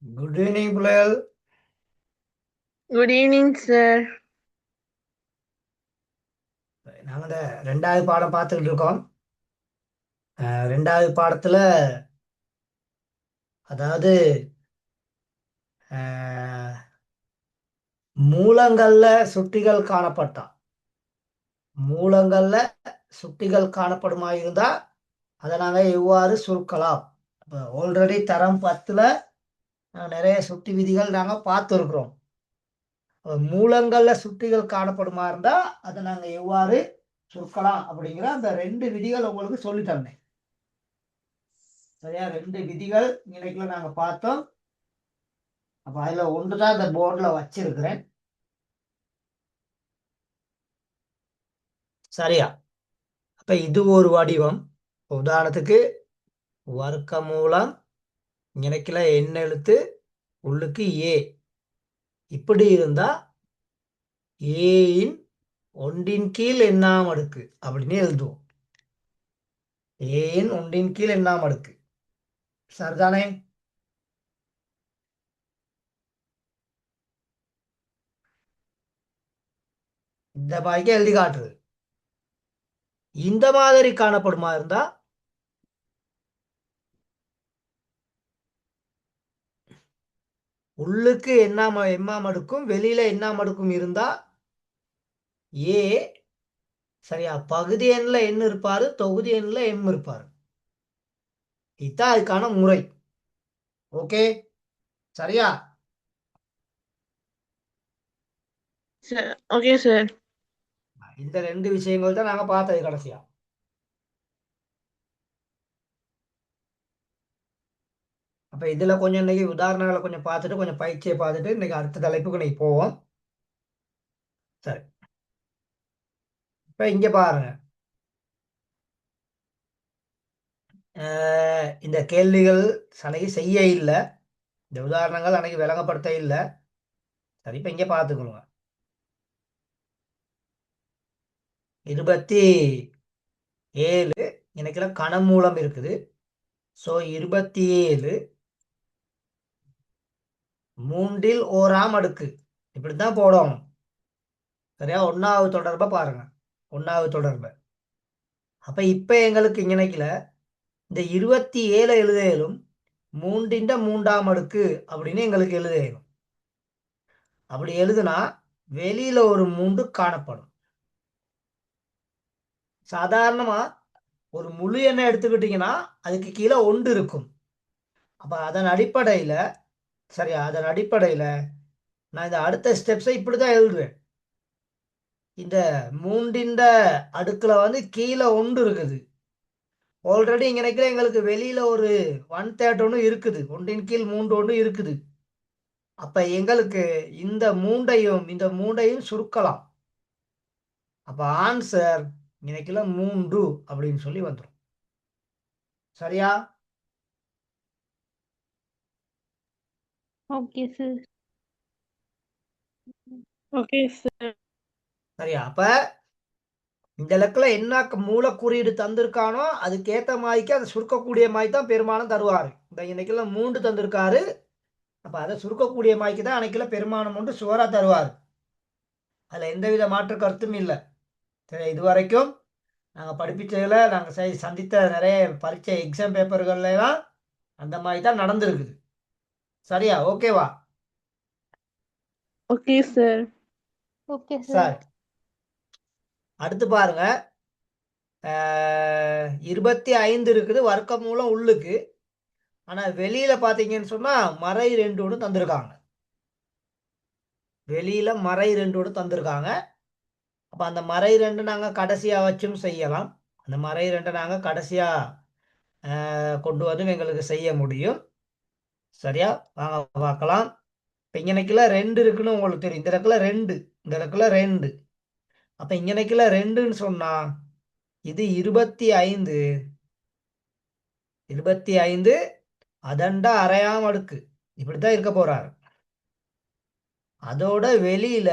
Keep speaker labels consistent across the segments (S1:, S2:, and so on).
S1: Good evening பிள்ளைகள்.
S2: Good evening sir.
S1: நாங்கள் இந்த ரெண்டாவது பாடம் பார்த்துக்கிட்டு இருக்கோம். ரெண்டாவது பாடத்தில் அதாவது அஹ், மூலங்கள்ல சுட்டிகள் காணப்பட்டான். மூலங்கள்ல சுட்டிகள் காணப்படுமா இருந்தா அதை நாங்கள் எவ்வாறு சுருக்கலாம். இப்போ ஆல்ரெடி தரம் 10ல் நிறைய சுட்டி விதிகள் நாங்கள் பார்த்துருக்குறோம். மூலங்கள்ல சுட்டிகள் காணப்படுமா இருந்தா அதை நாங்கள் எவ்வாறு சுருக்கலாம் அப்படிங்கிற அந்த 2 விதிகள் உங்களுக்கு சொல்லி தந்தேன். சரியா, 2 விதிகள் இன்னைக்குள்ள நாங்க பார்த்தோம். அப்ப அதுல ஒன்றுதான் இந்த போர்டுல வச்சிருக்கிறேன். சரியா, அப்ப இது ஒரு வடிவம். உதாரணத்துக்கு வர்க்க மூலம் இணைக்கல என்ன எழுத்து உள்ளுக்கு ஏ, இப்படி இருந்தா ஏயின் ஒன்றின் கீழ் எண்ணாம் அடுக்கு அப்படின்னு எழுதுவோம். ஏயின் ஒன்றின் கீழ் எண்ணாம் அடுக்கு. சரிதானே? இந்த பாய்க்கு எழுதி காட்டுறது. இந்த மாதிரி காணப்படுமா இருந்தா உள்ளுக்கு எண்ணாம் அடுக்கும் வெளியில எண்ணாம் அடுக்கும் இருந்தா ஏ, சரியா, பகுதி எண்ணில் எண் இருப்பாரு, தொகுதி எண்ணில் எம் இருப்பாரு. இதுதான் அதுக்கான முறை. ஓகே, சரியா?
S2: Okay sir.
S1: இந்த 2 விஷயங்கள் தான் நாங்க பார்த்தது கடைசியா. அப்ப இதுல கொஞ்சம் இன்னைக்கு உதாரணங்களை கொஞ்சம் பார்த்துட்டு கொஞ்சம் பயிற்சியை பார்த்துட்டு இன்னைக்கு அடுத்த தலைப்புக்கு இன்னைக்கு போவோம். சரி, இப்ப இங்க பாருங்க. இந்த கேள்விகள் அன்னைக்கு செய்ய இல்லை, இந்த உதாரணங்கள் அன்னைக்கு விளங்கப்படுத்த இல்லை. சரி, இப்ப இங்க பார்த்துக்கணுங்க. 27 எனக்குல கனமூலம் இருக்குது. ஸோ 27 மூன்றில் ஓராம் அடுக்கு இப்படித்தான் போடணும். சரியா, 1வது தொடர்பை பாருங்க. 1வது தொடர்பு. அப்ப இப்ப எங்களுக்கு இங்கனைக்குல இந்த 27 எழுத இயலும், 3 அடுக்கு அப்படின்னு எங்களுக்கு எழுத இயலும். அப்படி எழுதுனா வெளியில ஒரு 3 காணப்படும். சாதாரணமா ஒரு முழு எண்ணை எடுத்துக்கிட்டீங்கன்னா அதுக்கு கீழே 1 இருக்கும். அப்ப அதன் அடிப்படையில, சரியா, அதன் அடிப்படையில நான் இந்த அடுத்த ஸ்டெப்ஸை இப்படிதான் எழுதுவேன். இந்த 3 அடுக்குல கீழே 1 இருக்குது. ஆல்ரெடி இங்க நினைக்கிற எங்களுக்கு வெளியில ஒரு 1/3 ஒன்று இருக்குது, 1/3 ஒன்று இருக்குது. அப்ப எங்களுக்கு இந்த மூண்டையும் சுருக்கலாம். அப்ப ஆன்சர் நினைக்கல 3 அப்படின்னு சொல்லி வந்துடும். சரியா?
S2: Okay sir. Okay sir.
S1: சரியா, அப்ப இந்த இலக்குல என்ன மூல குறியீடு தந்திருக்கானோ அதுக்கேத்த மாதிரிக்கு அதை சுருக்கக்கூடிய மாதிரி தான் பெருமானம் தருவாரு. இந்த இன்னைக்குல 3 தந்திருக்காரு. அப்ப அதை சுருக்கக்கூடிய மாதிரிக்கு தான் அன்னைக்குல பெருமானம் ஒன்று சுவரா தருவார். அதுல எந்தவித மாற்று கருத்தும் இல்லை. சரி, இது வரைக்கும் நாங்கள் படிப்பிச்சதில் நாங்கள் சந்தித்த நிறைய பரீட்சை எக்ஸாம் பேப்பர்கள்லாம் அந்த மாதிரி தான் நடந்திருக்குது. சரியா, ஓகேவா?
S2: Okay sir.
S3: Okay sir.
S1: சரி, அடுத்து பாருங்க. 25 இருக்குது, வர்க்க மூலம் உள்ளுக்கு. ஆனால் வெளியில பார்த்தீங்கன்னு சொன்னால் மறை 2 ஒன்று தந்திருக்காங்க. வெளியில மறை 2 ஒன்று தந்திருக்காங்க. அப்போ அந்த மறை 2 நாங்கள் கடைசியாக வச்சும் செய்யலாம். அந்த மறை 2 நாங்கள் கடைசியாக கொண்டு வந்து எங்களுக்கு செய்ய முடியும். சரியா, வாங்க பார்க்கலாம். இப்போ இங்கனைக்குல 2 இருக்குன்னு உங்களுக்கு தெரியும். இந்த இடத்துல 2, இந்த இடத்துல 2. அப்போ இங்கனைக்குல 2ன்னு சொன்னா இது 25. 25 அதண்டா அரையாம் அடுக்கு இப்படித்தான் இருக்க போறாரு. அதோட வெளியில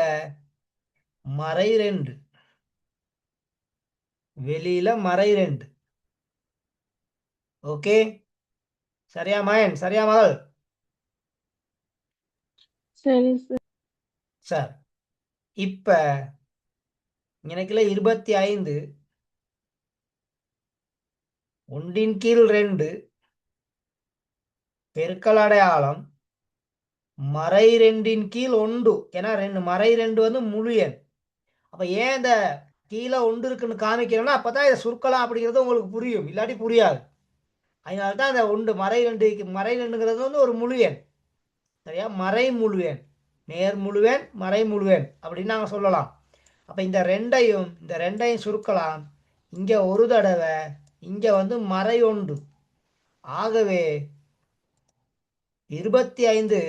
S1: மறை 2, வெளியில மறை 2. ஓகே, சரியா மகன், சரியா மகள்?
S2: சரி சார்.
S1: சார் இப்ப எனக்குல 25 ஒன்றின் கீழ் 2 பெருக்கல் அடையாளம் மறை 2ன் கீழ் 1. ஏன்னா மறை 2 வந்து முழு எண். அப்ப ஏன் இந்த கீழே 1 இருக்குன்னு காமிக்கிறேன்னா அப்பதான் இதை சுருக்கலாம் அப்படிங்கிறது உங்களுக்கு புரியும், இல்லாட்டி புரியாது. அதனால தான் அந்த 1 மறை 2ங்கிறது வந்து ஒரு முழு எண். சரியா? மறை முழு எண், நேர் முழு எண், மறை முழு எண் அப்படின்னு நாங்கள் சொல்லலாம். அப்ப இந்த ரெண்டையும் சுருக்கலாம். இங்க ஒரு தடவை, இங்க வந்து மறை 1. ஆகவே 25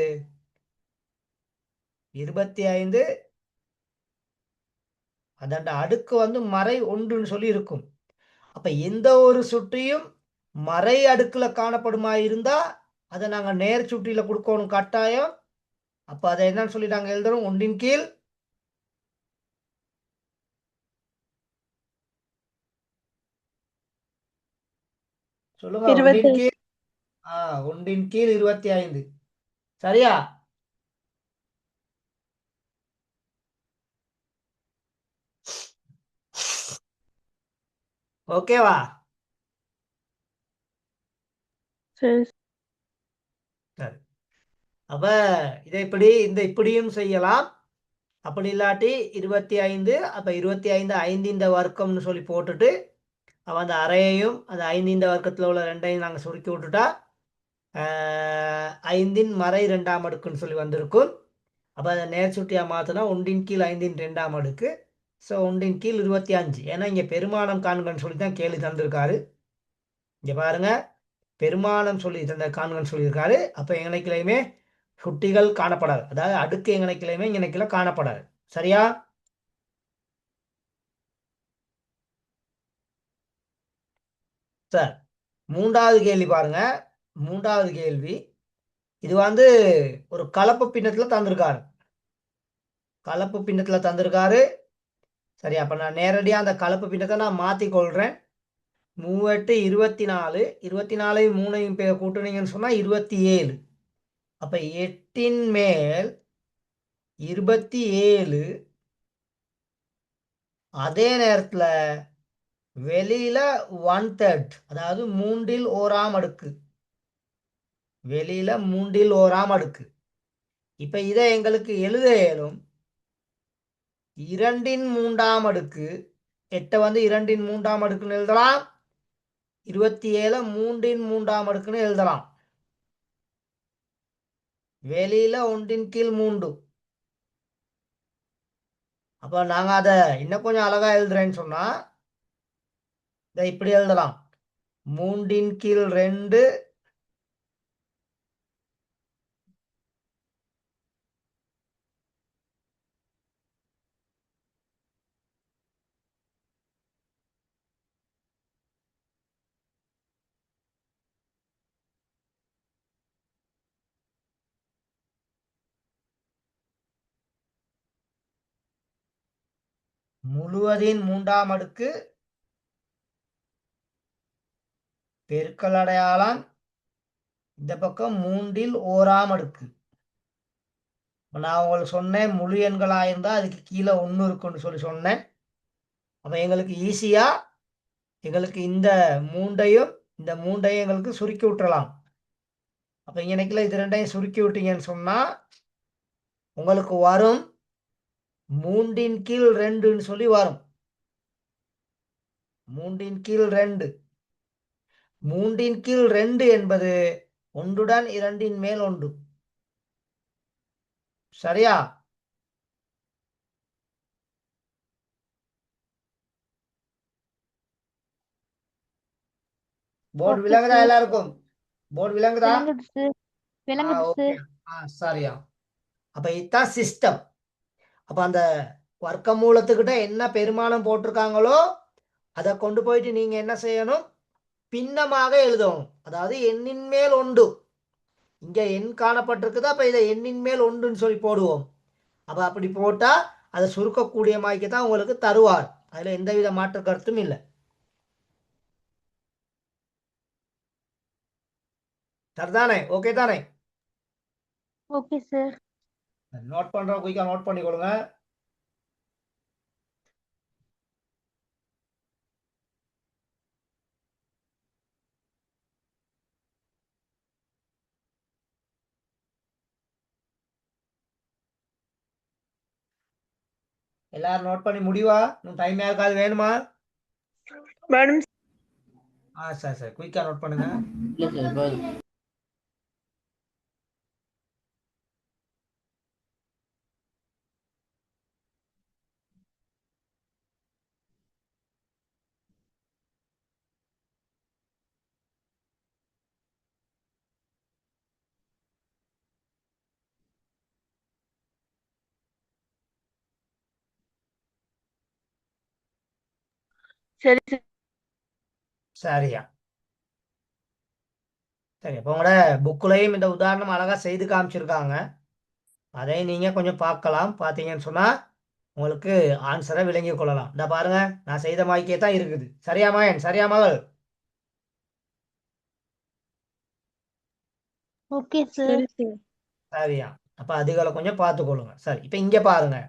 S1: அதோட அடுக்கு வந்து மறை 1ன்னு சொல்லி இருக்கும். அப்ப எந்த ஒரு சுற்றியும் மறை அடுக்குல காணப்படுமா இருந்தா அதை நாங்க நேர் சுற்றில கொடுக்கணும் கட்டாயம். அப்ப அதை என்னன்னு சொல்லி நாங்க எழுதுறோம், 1ன் கீழ் சொல்லுங்க 1ன்
S2: 25.
S1: கீழ் 1ன் கீழ் 25. சரியா? ஓகேவா?
S2: சரி.
S1: சரி. அப்ப இதை இப்படியும் செய்யலாம். அப்படி இல்லாட்டி 25, அப்ப 25 5 வர்க்கம்னு சொல்லி போட்டுட்டு அப்ப அந்த அறையையும் அந்த 5 வர்க்கத்தில் உள்ள 2ஐயும் நாங்கள் சுருக்கி விட்டுட்டா 5 மறை 2ஆம் அடுக்குன்னு சொல்லி வந்திருக்கும். அப்போ அதை நேர் சுட்டியாக மாற்றினா 1ன் கீழ் 5 2ஆம் அடுக்கு. ஸோ 1ன் கீழ் 25. ஏன்னா இங்கே பெருமானம் காண்கன்னு சொல்லி தான் கேள்வி தந்திருக்காரு. இங்கே பாருங்க, பெருமானம் சொல்லி தந்த காண்கன்னு சொல்லியிருக்காரு. அப்போ எங்கனைக்கிலையுமே சுட்டிகள் காணப்படாது, அதாவது அடுக்கு எங்கனைக்கிலையுமே இங்கனைக்கில காணப்படாது. சரியா? சார் 3வது கேள்வி பாருங்க. 3வது கேள்வி இது வந்து ஒரு கலப்பு பின்னத்தில் தந்திருக்காரு. கலப்பு பின்னத்தில் தந்திருக்காரு. சரி, அப்போ நான் நேரடியாக அந்த கலப்பு பின்னத்தை நான் மாற்றிக்கொள்கிறேன். 3 24, 24ஐயும் 3ஐயும் கூட்டுனீங்கன்னு சொன்னால் 27. அப்போ 8ன் மேல் 27. அதே நேரத்தில் வெளியில 1/3, அதாவது 1/3 அடுக்கு. வெளியில 1/3 அடுக்கு. இப்ப இதை எங்களுக்கு எழுத இயலும் 2/3 அடுக்கு. 8 வந்து 2/3 அடுக்குன்னு எழுதலாம். 27 3/3 அடுக்குன்னு எழுதலாம். வெளியில 1ன் கீழ் 3. அப்ப நாங்க அதை இன்னும் கொஞ்சம் அழகா எழுதுறேன்னு சொன்னா இதை இப்படி எழுதலாம், 3ன் கீழ் 2 முழுவதின் 3ஆம் அடுக்கு பெருக்கல் அடையாளம் இந்த பக்கம் 3/1 அடுக்கு. நான் உங்களுக்கு சொன்னேன் முழு எண்களாக இருந்தால் அதுக்கு கீழே 1 இருக்குன்னு சொல்லி சொன்னேன். அப்போ எங்களுக்கு ஈஸியா எங்களுக்கு இந்த 3ஐயும் எங்களுக்கு சுருக்கி விட்டுறலாம். அப்போ இன்னைக்குல இது 2ஐயும் சுருக்கி விட்டீங்கன்னு சொன்னா உங்களுக்கு வரும் 3ன் கீழ் 2ன்னு சொல்லி வரும். 3ன் கீழ் 2. 3ன் கீழ் 2 என்பது 1உடன் 2ன் மேல் 1. சரியா? போர்டு
S2: ஓகே
S1: விளங்குதா
S2: சார்.
S1: எல்லாருக்கும்? போர்டு விளங்குதா?
S2: விளங்குது சார். விளங்குது
S1: ஓகே.
S2: சார்.
S1: சரியா. அப்ப இதுதான் சிஸ்டம். அப்ப அந்த வர்க்க மூலத்துக்கிட்ட என்ன பெருமானம் போட்டிருக்காங்களோ அதை கொண்டு போயிட்டு நீங்க என்ன செய்யணும், பின்னமாக எழுதணும். அதாவது எண்ணின் மேல் 1. இங்க எண் காணப்பட்டிருக்குது, அப்ப இதை எண்ணின் மேல் 1ன்னு சொல்லி போடுவோம். அப்ப அப்படி போட்டா அதை சுருக்கக்கூடிய மாய்க்கு தான் உங்களுக்கு தருவார். அதுல எந்தவித மாற்று கருத்தும் இல்லை. சரிதானே? ஓகே தானே?
S2: Okay sir.
S1: நோட் பண்றோம், குயிக்கா நோட் பண்ணிக்கொள்ளுங்க. எல்லாரும் நோட் பண்ணி முடிவா? இன்னும் டைம் யாருக்காவது வேணுமா?
S2: மேடம்.
S1: சரி சரி, குயிக்கா நோட் பண்ணுங்க.
S2: சரி சார்.
S1: சரியா, சரி. அப்போ உங்களோட புக்குலையும் இந்த உதாரணம் அழகா செய்து காமிச்சிருக்காங்க. அதை நீங்க கொஞ்சம் பார்க்கலாம். பார்த்தீங்கன்னு சொன்னா உங்களுக்கு ஆன்சரை விளங்கிக் கொள்ளலாம். இந்த பாருங்க, நான் செய்த மாதிரிக்கே தான் இருக்குது. சரியா மகன்? சரியா மகள்?
S2: Okay sir. சரி சார்.
S1: சரியா. அப்ப அதுகளை கொஞ்சம் பார்த்துக்கொள்ளுங்க. சரி, இப்ப இங்க பாருங்க.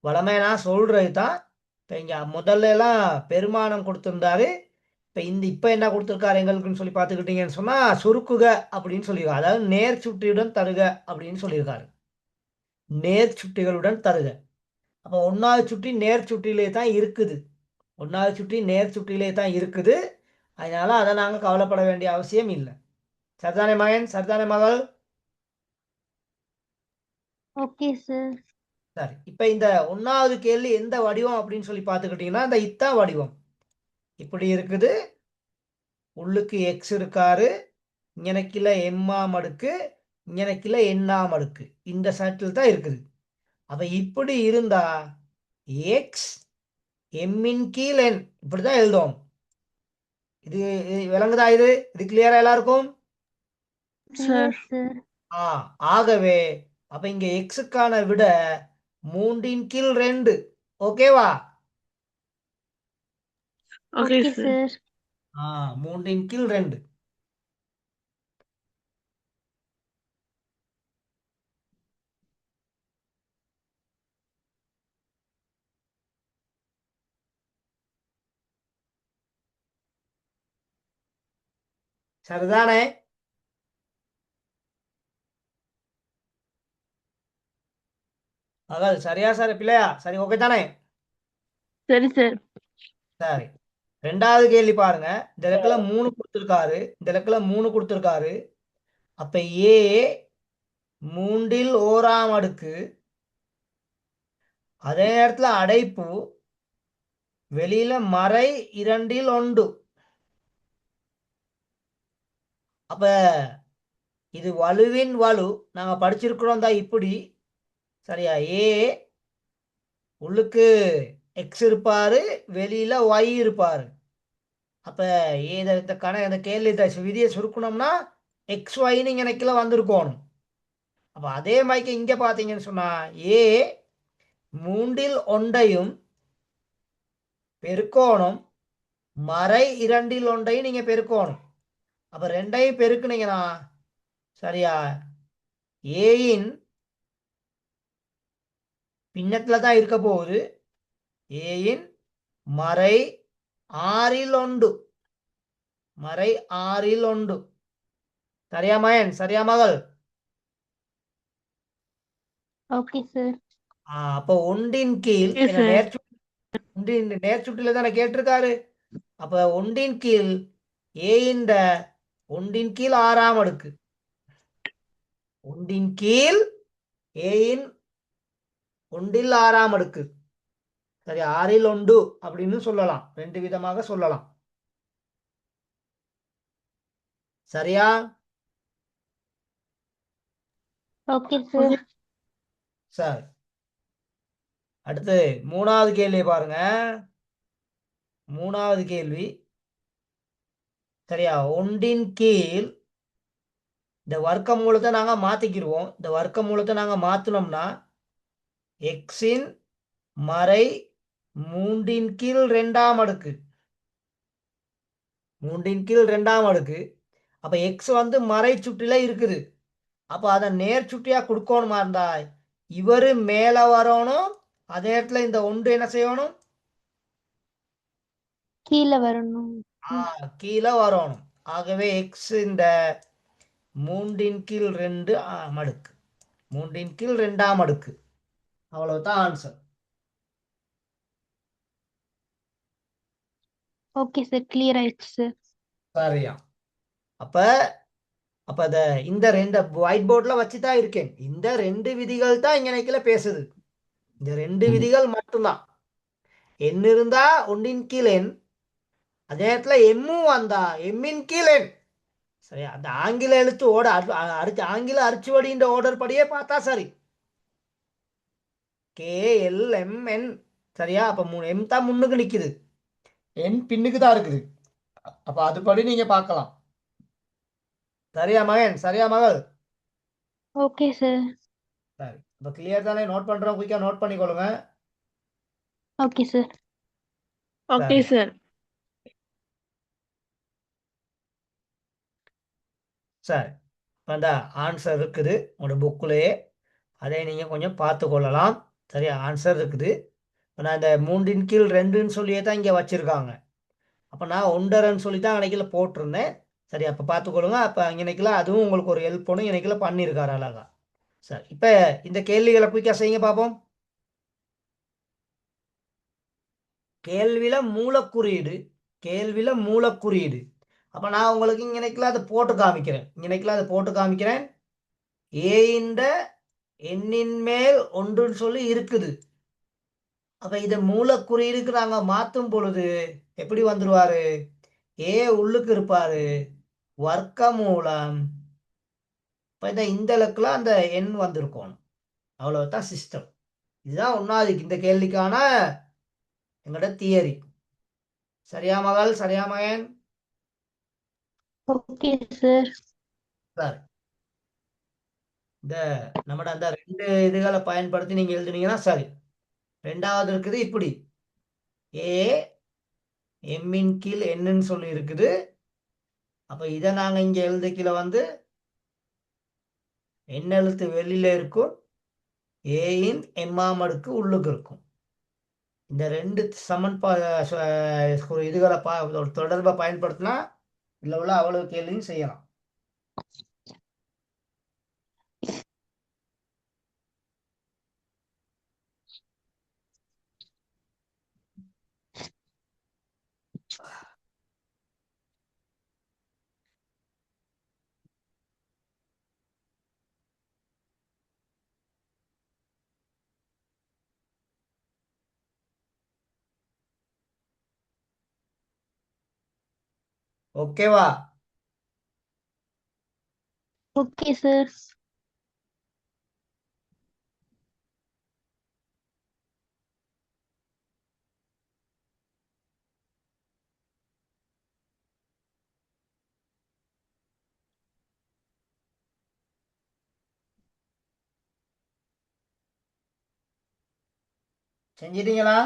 S1: வளமை நான் சொல்றது தான். இப்ப இங்க முதல்ல எல்லாம் பெருமானம் கொடுத்திருந்தாரு. இப்ப என்ன கொடுத்திருக்காரு எங்களுக்குன்னு சொல்லி பார்த்துக்கிட்டீங்கன்னு சொன்னா சுருக்குக அப்படின்னு சொல்லியிருக்காரு. அதாவது நேர் சுட்டியுடன் தருக அப்படின்னு சொல்லியிருக்காரு. நேர் சுட்டிகளுடன் தருக. அப்ப ஒன்னாவது சுட்டி நேர் சுட்டிலே தான் இருக்குது. ஒன்னாவது சுட்டி நேர் சுட்டிலே தான் இருக்குது. அதனால அதை நாங்க கவலைப்பட வேண்டிய அவசியம் இல்லை. சரிதானே மகன்? சரிதானே மகள்?
S2: Okay sir.
S1: சரி, இப்ப இந்த ஒன்னாவது கேள்வி எந்த வடிவம் அப்படின்னு சொல்லி பார்த்துக்கிட்டீங்கன்னா இந்த இத்தான் வடிவம். இப்படி இருக்குது. உள்ளுக்கு எக்ஸ் இருக்காரு. இங்கனக்கில எம்மாம் அடுக்கு, இங்கனக்கில எண்ணாம் அடுக்கு. இந்த சட்டில் தான் இருக்குது. அப்ப இப்படி இருந்தா எக்ஸ் எம்மின் கீழ் என் இப்படிதான் எழுதுவோம். இது விளங்குதா? இது கிளியரா எல்லாருக்கும்?
S2: சார்.
S1: ஆ ஆகவே அப்ப இங்க எக்ஸுக்கான விட 3/2. ஓகேவா?
S2: Okay sir.
S1: 3/2. சரிதானே? மகள் சரியா சரி பிள்ளையா? சரி, ஓகே தானே?
S2: சரி சார்.
S1: சரி, ரெண்டாவது கேள்வி பாருங்க. இந்த இடத்துல 3 கொடுத்திருக்காரு, இந்த இடத்துல 3 கொடுத்திருக்காரு. அப்ப ஏ 3/1 அடுக்கு, அதே நேரத்துல அடைப்பு வெளியில மறை 2/1. அப்ப இது வலுவின் வலு நாங்க படிச்சிருக்கிறோம் தான் இப்படி. சரியா? ஏ உள்ளுக்கு எக்ஸ் இருப்பாரு, வெளியில ஒய் இருப்பாரு. அப்ப இந்த கேள்வி விதியை சுருக்கணும்னா எக்ஸ் ஒய்னு இங்க வந்திருக்கணும். அப்ப அதே மாதிரி இங்க பாத்தீங்கன்னு சொன்னா ஏ 3/1 பெருக்கோணம் மறை 2/1 நீங்க பெருக்கோணும். அப்ப ரெண்டையும் பெருக்குனீங்கன்னா சரியா ஏயின் பின்னத்துல தான் இருக்க போகுது. ஏயின் மறை 6/1. மறை 6/1. சரியா மகன்? சரியா மகள்?
S2: Okay sir.
S1: அப்போ ஒன்றின் கீழ்
S2: ஓகே
S1: என்ன
S2: சார்.
S1: நேர்ச்சுட்டில தானே கேட்டிருக்காரு. அப்ப ஒன்றின் கீழ் ஏ இந்த ஒன்றின் கீழ் 6ஆம் அடுக்கு, ஒன்றின் கீழ் ஏயின் 1/6ஆம் அடுக்கு. சரி, 6/1 அப்படின்னு சொல்லலாம். 2 விதமாக சொல்லலாம். சரியா?
S2: Okay sir.
S1: சரி, அடுத்து மூணாவது கேள்வி பாருங்க. மூணாவது கேள்வி சரியா ஒன்றின் கீழ் இந்த வர்க்க மூலத்தை நாங்க மாத்திக்கிடுவோம். இந்த வர்க்க மூலத்தை நாங்க மாத்தினோம்னா எக்ஸின் மறை 3/2ஆம் அடுக்கு, 3/2ஆம் அடுக்கு. அப்ப எக்ஸ் வந்து மறை சுற்றில இருக்குது. அப்போ அதை நேர் சுட்டியா கொடுக்கணுமா இருந்தா இவரு மேல வரணும், அதே இடத்துல இந்த ஒன்று என்ன செய்யணும்?
S2: கீழே வரணும்.
S1: கீழே வரணும். ஆகவே எக்ஸ் இந்த 3/2 மடக்கு, 3/2 அடுக்கு. அவ்வளவுதான் ஆன்சர்.
S2: ஓகே சார், கிளியர் ஆயிடுச்சு சார்.
S1: சரியா? அப்ப அப்ப இந்த ரெண்டு ஒயிட் போர்ட்ல வச்சுதான் இருக்கேன். இந்த ரெண்டு விதிகள் தான் இங்க நினைக்கல பேசுது. இந்த ரெண்டு விதிகள் மட்டும்தான். எண் இருந்தா ஒன்றின் கீழ் எண், அதே இடத்துல எம்மும் வந்தா எம்மின் கீழ் எண். சரி, அந்த ஆங்கில எழுத்து ஆங்கில அரிச்சுவடின்ற ஆர்டர் படியே பார்த்தா சரி. KLMN. சரியா? அப்ப எம் தான் முன்னுக்கு நிக்குது, என் பின்னுக்கு தான் இருக்குது. அப்ப அதுபடி நீங்க பார்க்கலாம். சரியா மகன்? சரியா மகள்?
S2: Okay sir.
S1: சரி, இப்ப கிளியர் தானே? நோட் பண்றோம், குயிக்கா நோட் பண்ணிக்கொள்ளுங்க.
S2: Okay sir.
S3: ஓகே
S1: சரி,
S3: சார்.
S1: சரி. அந்த ஆன்சர் இருக்குது உங்களோட புக்கிலேயே, அதை நீங்க கொஞ்சம் பார்த்து கொள்ளலாம். சரியா? ஆன்சர் இருக்குது. இப்ப நான் இந்த 3/2 சொல்லியே தான் இங்க வச்சிருக்காங்க. அப்ப நான் 1.5 சொல்லி தான் அன்னைக்குல போட்டிருந்தேன். சரி, அப்ப பார்த்துக்கொள்ளுங்க. அப்ப அன்னைக்குல அதுவும் உங்களுக்கு ஒரு ஹெல்ப் பண்ணும். இன்னைக்குல பண்ணியிருக்காரு அழகா. சரி, இப்ப இந்த கேள்விகளை குயிக்கா செய்யுங்க பார்ப்போம். கேள்வியில மூலக்குறியீடு, கேள்வியில மூலக்குறியீடு. அப்ப நான் உங்களுக்கு இன்னைக்குல அதை போட்டு காமிக்கிறேன். இன்னைக்குல அதை போட்டு காமிக்கிறேன். ஏ இந்த எண்ணின் மேல் ஒன்றுன்னு சொல்லி இருக்குது. அப்ப இதை மூலக்குறியீடுக்கு நாங்க மாத்தும் பொழுது எப்படி வந்துருவாரு? ஏ உள்ளுக்கு இருப்பாரு, வர்க்க மூலம். இப்ப இந்த இலக்குல அந்த எண் வந்திருக்கும். அவ்வளவுதான் சிஸ்டம். இதுதான் ஒன்னாவது இந்த கேள்விக்கான எங்களோட தியரி. சரியா மகள்? சரியா மகன்?
S2: Okay sir.
S1: சரி, இந்த நம்மட அந்த ரெண்டு இதுகளை பயன்படுத்தி நீங்க எழுதுனீங்கன்னா சரி. ரெண்டாவது இருக்குது இப்படி, ஏ எம்மின் கீழ் என்னன்னு சொல்லி இருக்குது. அப்ப இதை நாங்க இங்க எழுதிக்கல வந்து என் எழுத்து வெளியில இருக்கும், ஏயின் எம்மாம் அடுக்கு உள்ளுக்கு இருக்கும். இந்த ரெண்டு ஒரு இதுகளை ஒரு தொடர்பை பயன்படுத்தினா இதுல உள்ள அவ்வளவு கேள்வியும் செய்யலாம். ஓகேவா?
S2: Okay sir.
S1: செஞ்சிட்டீங்களா?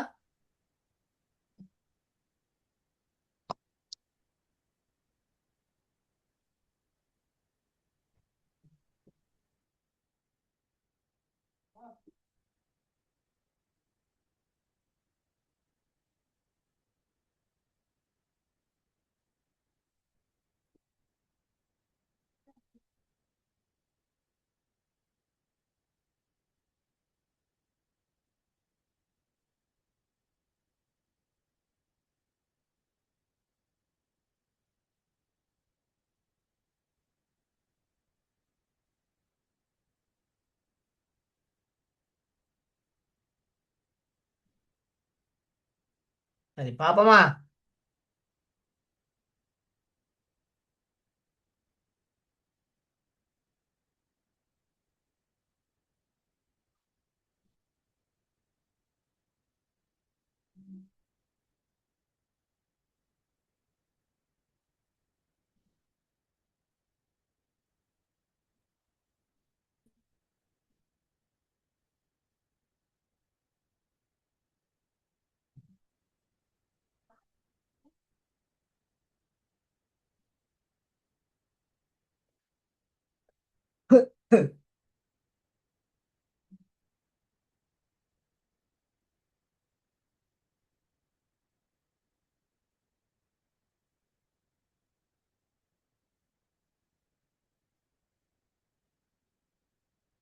S1: சரி, பாப்போமா?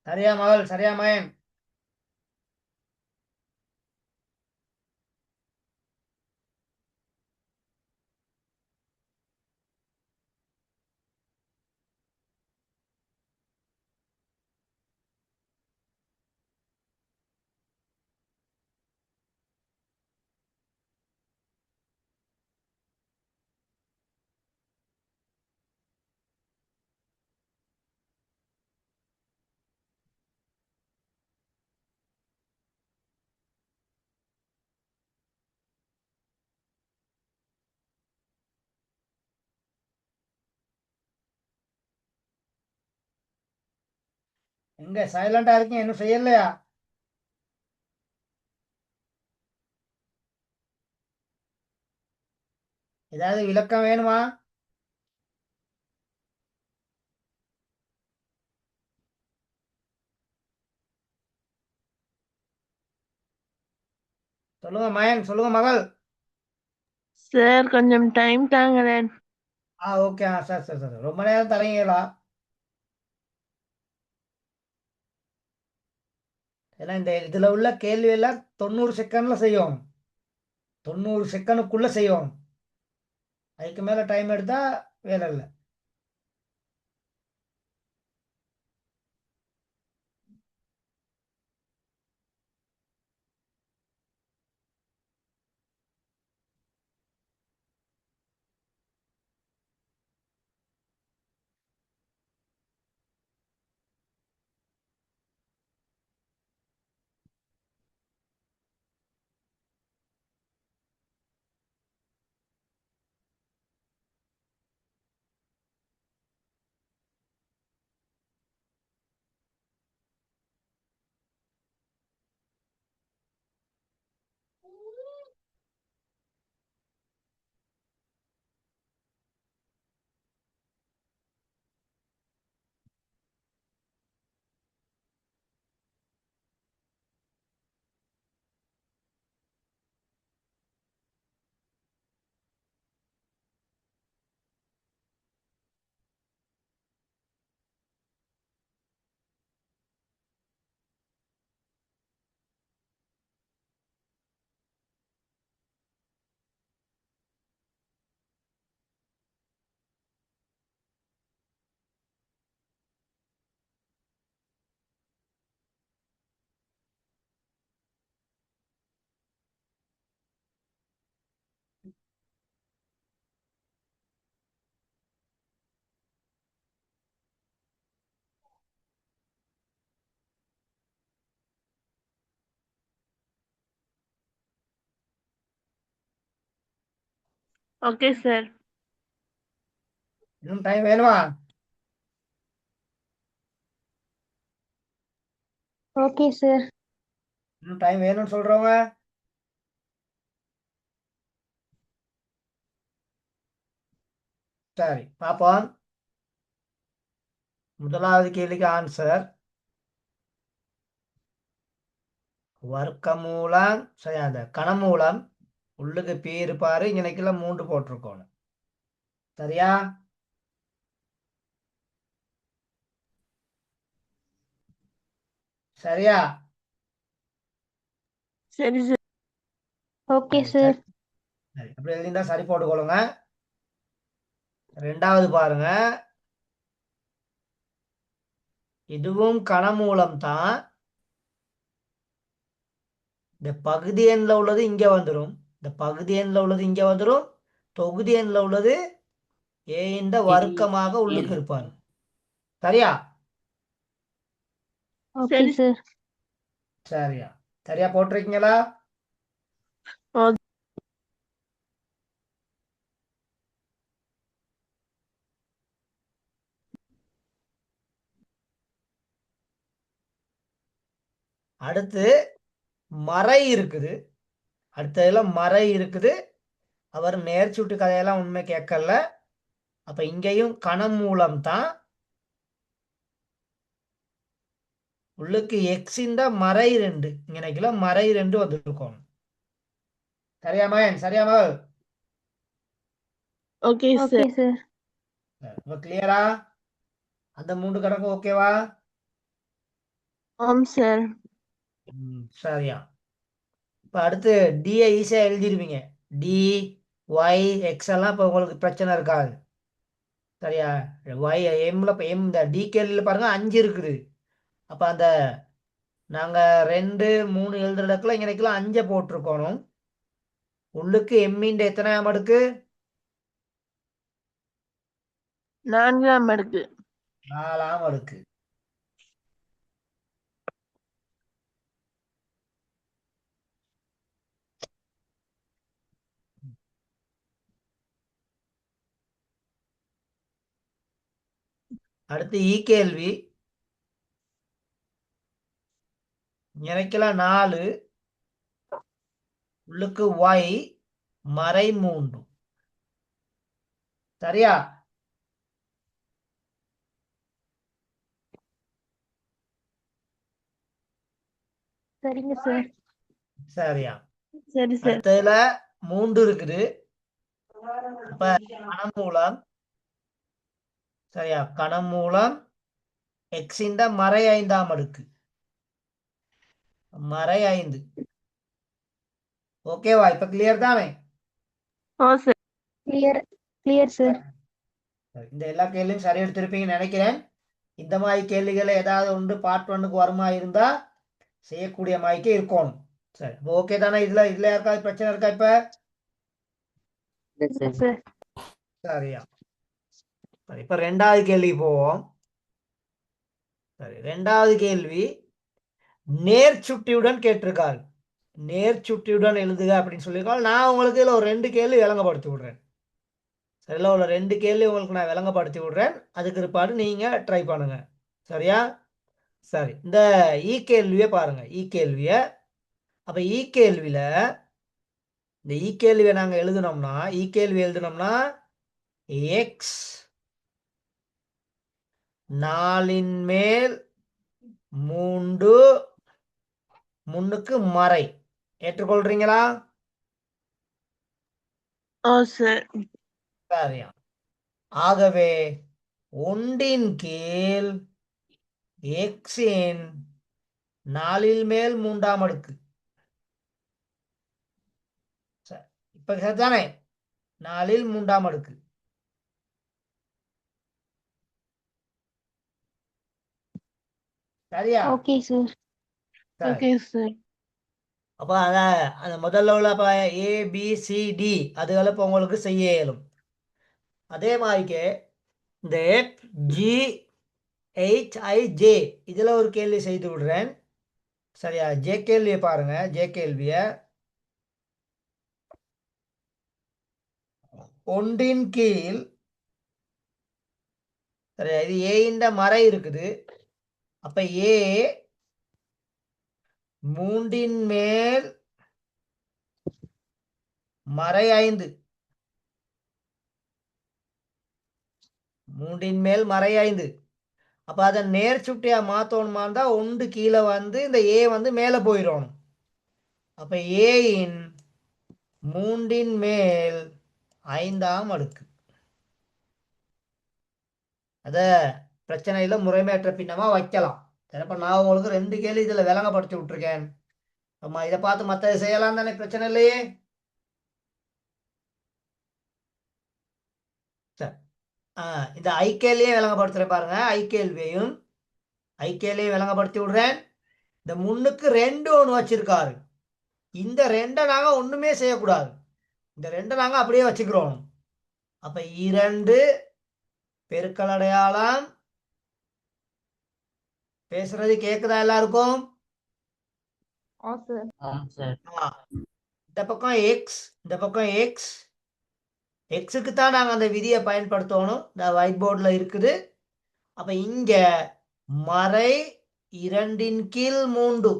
S1: சரியா மகள், சரியா மகன்? எங்க சைலண்டா இருக்கீங்க? இன்னும் செய்யலையா? ஏதாவது விளக்கம் வேணுமா? சொல்லுங்க மகன், சொல்லுங்க மகள்.
S3: சார் கொஞ்சம் டைம் தாங்களேன்.
S1: ஓகே. சரி சரி சரி, ரொம்ப நேரம் தரீங்களா? ஏன்னா இந்த இதுல உள்ள கேள்வி எல்லாம் 90 செகண்ட்ல செய்யும். 90 செகண்டுக்குள்ள செய்யும். அதுக்கு மேல டைம் எடுத்தா வேலை இல்லை.
S3: Okay sir.
S1: இன்னும் டைம் வேணுமா?
S2: Okay sir.
S1: இன்னும் டைம் வேணும்னு சொல்றவங்க? சரி பாப்போம். முதலாவது கேள்விக்கு ஆன்சர் வர்க்கமூலம். சரி, அந்த கனமூலம் உள்ளுக்கு பி இருப்பாரு, இங்கனைக்குள்ள 3 போட்டிருக்கோம். சரியா? சரியா?
S3: சரி சார்.
S2: ஓகே
S1: சரி
S2: சார்.
S1: சரி சரி, அப்படி எழுதிருந்தா சரி போட்டுக்கொள்ளுங்க. ரெண்டாவது பாருங்க, இதுவும் கனமூலம் தான். இந்த பகுதி எண்ணில் உள்ளது இங்க வந்துடும். இந்த பகுதி எண்ணில் உள்ளது இங்க வந்துடும். தொகுதி எண்ணில் உள்ளது ஏ இந்த வர்க்கமாக உள்ளுக்கு இருப்பார். சரியா?
S2: ஓகே
S3: சரி
S2: சார்.
S1: சரியா? சரியா போட்டிருக்கீங்களா?
S3: ஓகே.
S1: அடுத்து மறை இருக்குது. அடுத்ததுல மறை இருக்குது. அவர் நேர்ச்சுட்டு கதையெல்லாம் உண்மை கேட்கல. அப்ப இங்கேயும் கணம் மூலம் தான். உள்ளுக்கு எக்ஸின் மறை 2 இங்கனைக்குள்ள மறை 2 வந்திருக்கும். சரியா மகன்? சரியா மகள்?
S3: Okay
S2: okay
S3: sir.
S2: சார்.
S1: இப்ப கிளியரா? அந்த 3 கணக்கு ஓகேவா?
S3: ஆம் சார்.
S1: சரியா. இப்ப அடுத்து டிஐ ஈஸியா எழுதிருவீங்க. டி ஒய் எக்ஸ் எல்லாம் இப்ப உங்களுக்கு பிரச்சனை இருக்காது. சரியா? ஒய் எம்ல எம் இந்த டி கேள்வியில் பாருங்க 5 இருக்குது. அப்ப அந்த நாங்க 2 3 எழுதுற இடத்துல இங்கனைக்குள்ள 5 போட்டிருக்கணும். உள்ளுக்கு எம்மின் எத்தனையாம் அடுக்கு?
S3: 4ஆம் அடுக்கு.
S1: 4ஆம் அடுக்கு. அடுத்து கேள்வி. இங்கனைக்குள்ள 4 உள்ளுக்கு ஒய் மறை 3. சரியா?
S2: சரிங்க சார்.
S1: சரியா.
S3: சரி சார்.
S1: அடுத்ததுல 3 இருக்குது. அப்ப கணமூலம். சரியா? கணமூலம் எக்ஸின் மறை 5ஆம் அடுக்கு. மறை 5. ஓகேவா? இப்ப கிளியர் தானே?
S3: ஓ சார்.
S2: Clear clear sir.
S1: இந்த எல்லா கேள்வியும் சரி எடுத்திருப்பீங்கன்னு நினைக்கிறேன். இந்த மாதிரி கேள்விகளை ஏதாவது ஒன்று பார்ட் 1க்கு வருமா இருந்தா செய்யக்கூடிய மாதிரிக்கே இருக்கணும். சரி, ஓகே தானே? இதுல யாருக்காவது பிரச்சனை இருக்கா இப்ப?
S2: சார்.
S1: சரியா. சரி, இப்ப 2வது கேள்வி போவோம். சரி, 2வது கேள்வி நேர்ச்சுட்டியுடன் கேட்டிருக்காரு. நேர்ச்சுட்டியுடன் எழுதுக அப்படின்னு சொல்லியிருக்காங்க. நான் உங்களுக்கு இதுல ஒரு 2 கேள்வி விளங்கப்படுத்தி விடுறேன். சரிங்களா? ஒரு 2 கேள்வி உங்களுக்கு நான் விளங்கப்படுத்தி விடுறேன். அதுக்கு பிற்பாடு நீங்க ட்ரை பண்ணுங்க. சரியா? சரி, இந்த கேள்வியை பாருங்க. கேள்விய அப்ப கேள்வியில இந்த கேள்வியை நாங்க எழுதினோம்னா கேள்வி எழுதினோம்னா எக்ஸ் 4ன் மேல் 3 முன்னுக்கு மறை ஏற்றுக்கொள்றீங்களா?
S3: ஓ சார்.
S1: சரியா. ஆகவே 1ன் கீழ் எக்ஸின் 4ல் மேல் 3ஆம் அடுக்கு. இப்ப சரிதானே? 4ல் 3ஆம் அடுக்கு. சரியா?
S2: Okay sir.
S1: சரி.
S3: Okay sir.
S1: அப்ப அந்த முதல்ல உள்ள ABCD அதுகளை இப்ப உங்களுக்கு செய்ய இயலும். அதே மாதிரிக்கே இந்த FGHIJ இதுல ஒரு கேள்வி செய்து விடுறேன். சரியா? ஜே கேள்வியை பாருங்க. ஜே கேள்விய 1ன் கீழ். சரியா? இது ஏ மறை இருக்குது. அப்ப ஏ 3ன் மேல் மறை 5. 3ன் மேல் மறை 5. அப்ப அதை நேர் சுட்டியா மாத்தணுமா இருந்தா 1 கீழே வந்து இந்த ஏ வந்து மேல போயிடணும். அப்ப ஏயின் 3ன் மேல் 5ஆம் அடுக்கு. அத பிரச்சனையில முறைமேற்ற பின்னமா வைக்கலாம். இப்ப நான் உங்களுக்கு 2 கேள்வி இதுல விளங்கப்படுத்தி விட்டுருக்கேன். ஆமா, இதை பார்த்து மத்த செய்யலாம் தானே? பிரச்சனை இல்லையே. சரி, இந்த ஐகேல்லையே விளங்கப்படுத்துறேன் பாருங்க. ஐகேல்லையும் விளங்கப்படுத்தி விடுறேன். இந்த முன்னுக்கு 2 ஒன்று வச்சிருக்காரு. இந்த 2 நாங்க ஒண்ணுமே செய்யக்கூடாது. இந்த 2 நாங்க அப்படியே வச்சுக்கிறோம். அப்ப 2 பெருக்கல் அடையாளம். பேசுறது கேக்குதா எல்லாருக்கும்? இந்த பக்கம் எக்ஸ், இந்த பக்கம் எக்ஸ். எக்ஸுக்கு தான் நாங்க அந்த விதியை பயன்படுத்தணும். இந்த ஒயிட் போர்டில் இருக்குது. அப்ப இங்க மறை 2ன் கீழ் 3.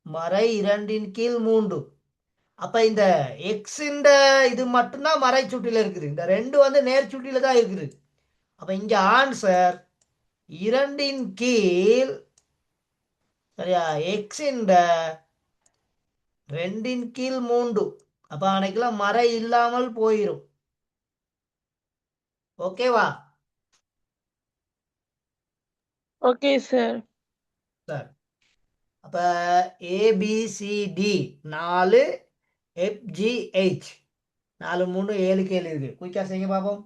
S1: மறை 2ன் கீழ் 3. அப்ப இந்த எக்ஸ் இது மட்டும்தான் மறை சுட்டில இருக்குது. இந்த 2 வந்து நேர் சுட்டில தான் இருக்குது. அப்ப இங்க ஆன்சர் 2ன் கீழ் சரியா? எக்ஸின் ரெண்டின் கீழ் மூன்று. அப்ப அன்னைக்கெல்லாம் மறை இல்லாமல் போயிரும். ஓகேவா?
S3: Okay sir.
S1: சார் அப்ப ஏபிசிடி 4, எஃப்ஜிஹெச் 4 3 7 கேள்வி இருக்கு. குயிக்கா செய்யுங்க பாப்போம்.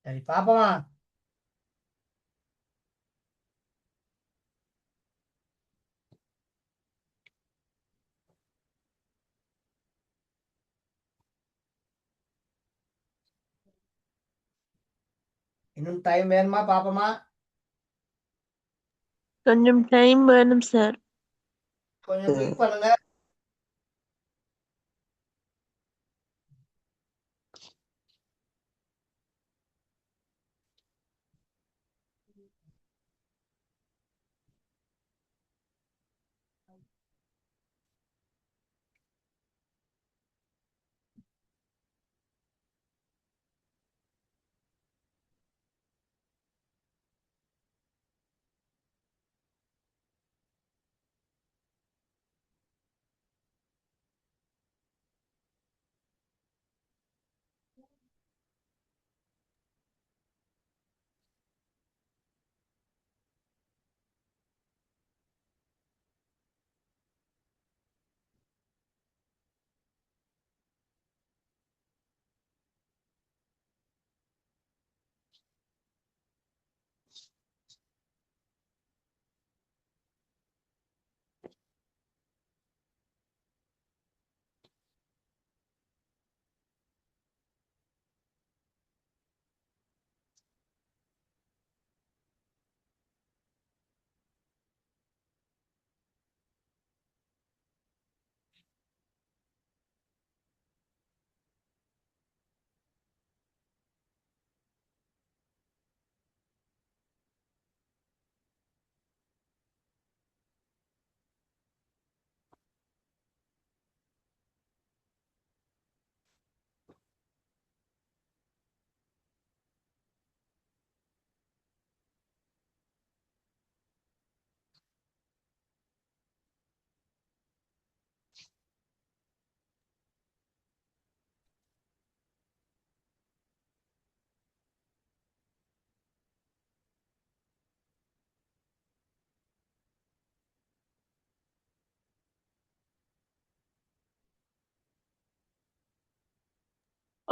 S1: சரி பாப்போமா? இன்னும் டைம் வேணுமா? பாப்போமா?
S3: கொஞ்சம் டைம் வேணும் சார்.
S1: கொஞ்சம் குயிக் பண்ணுங்க.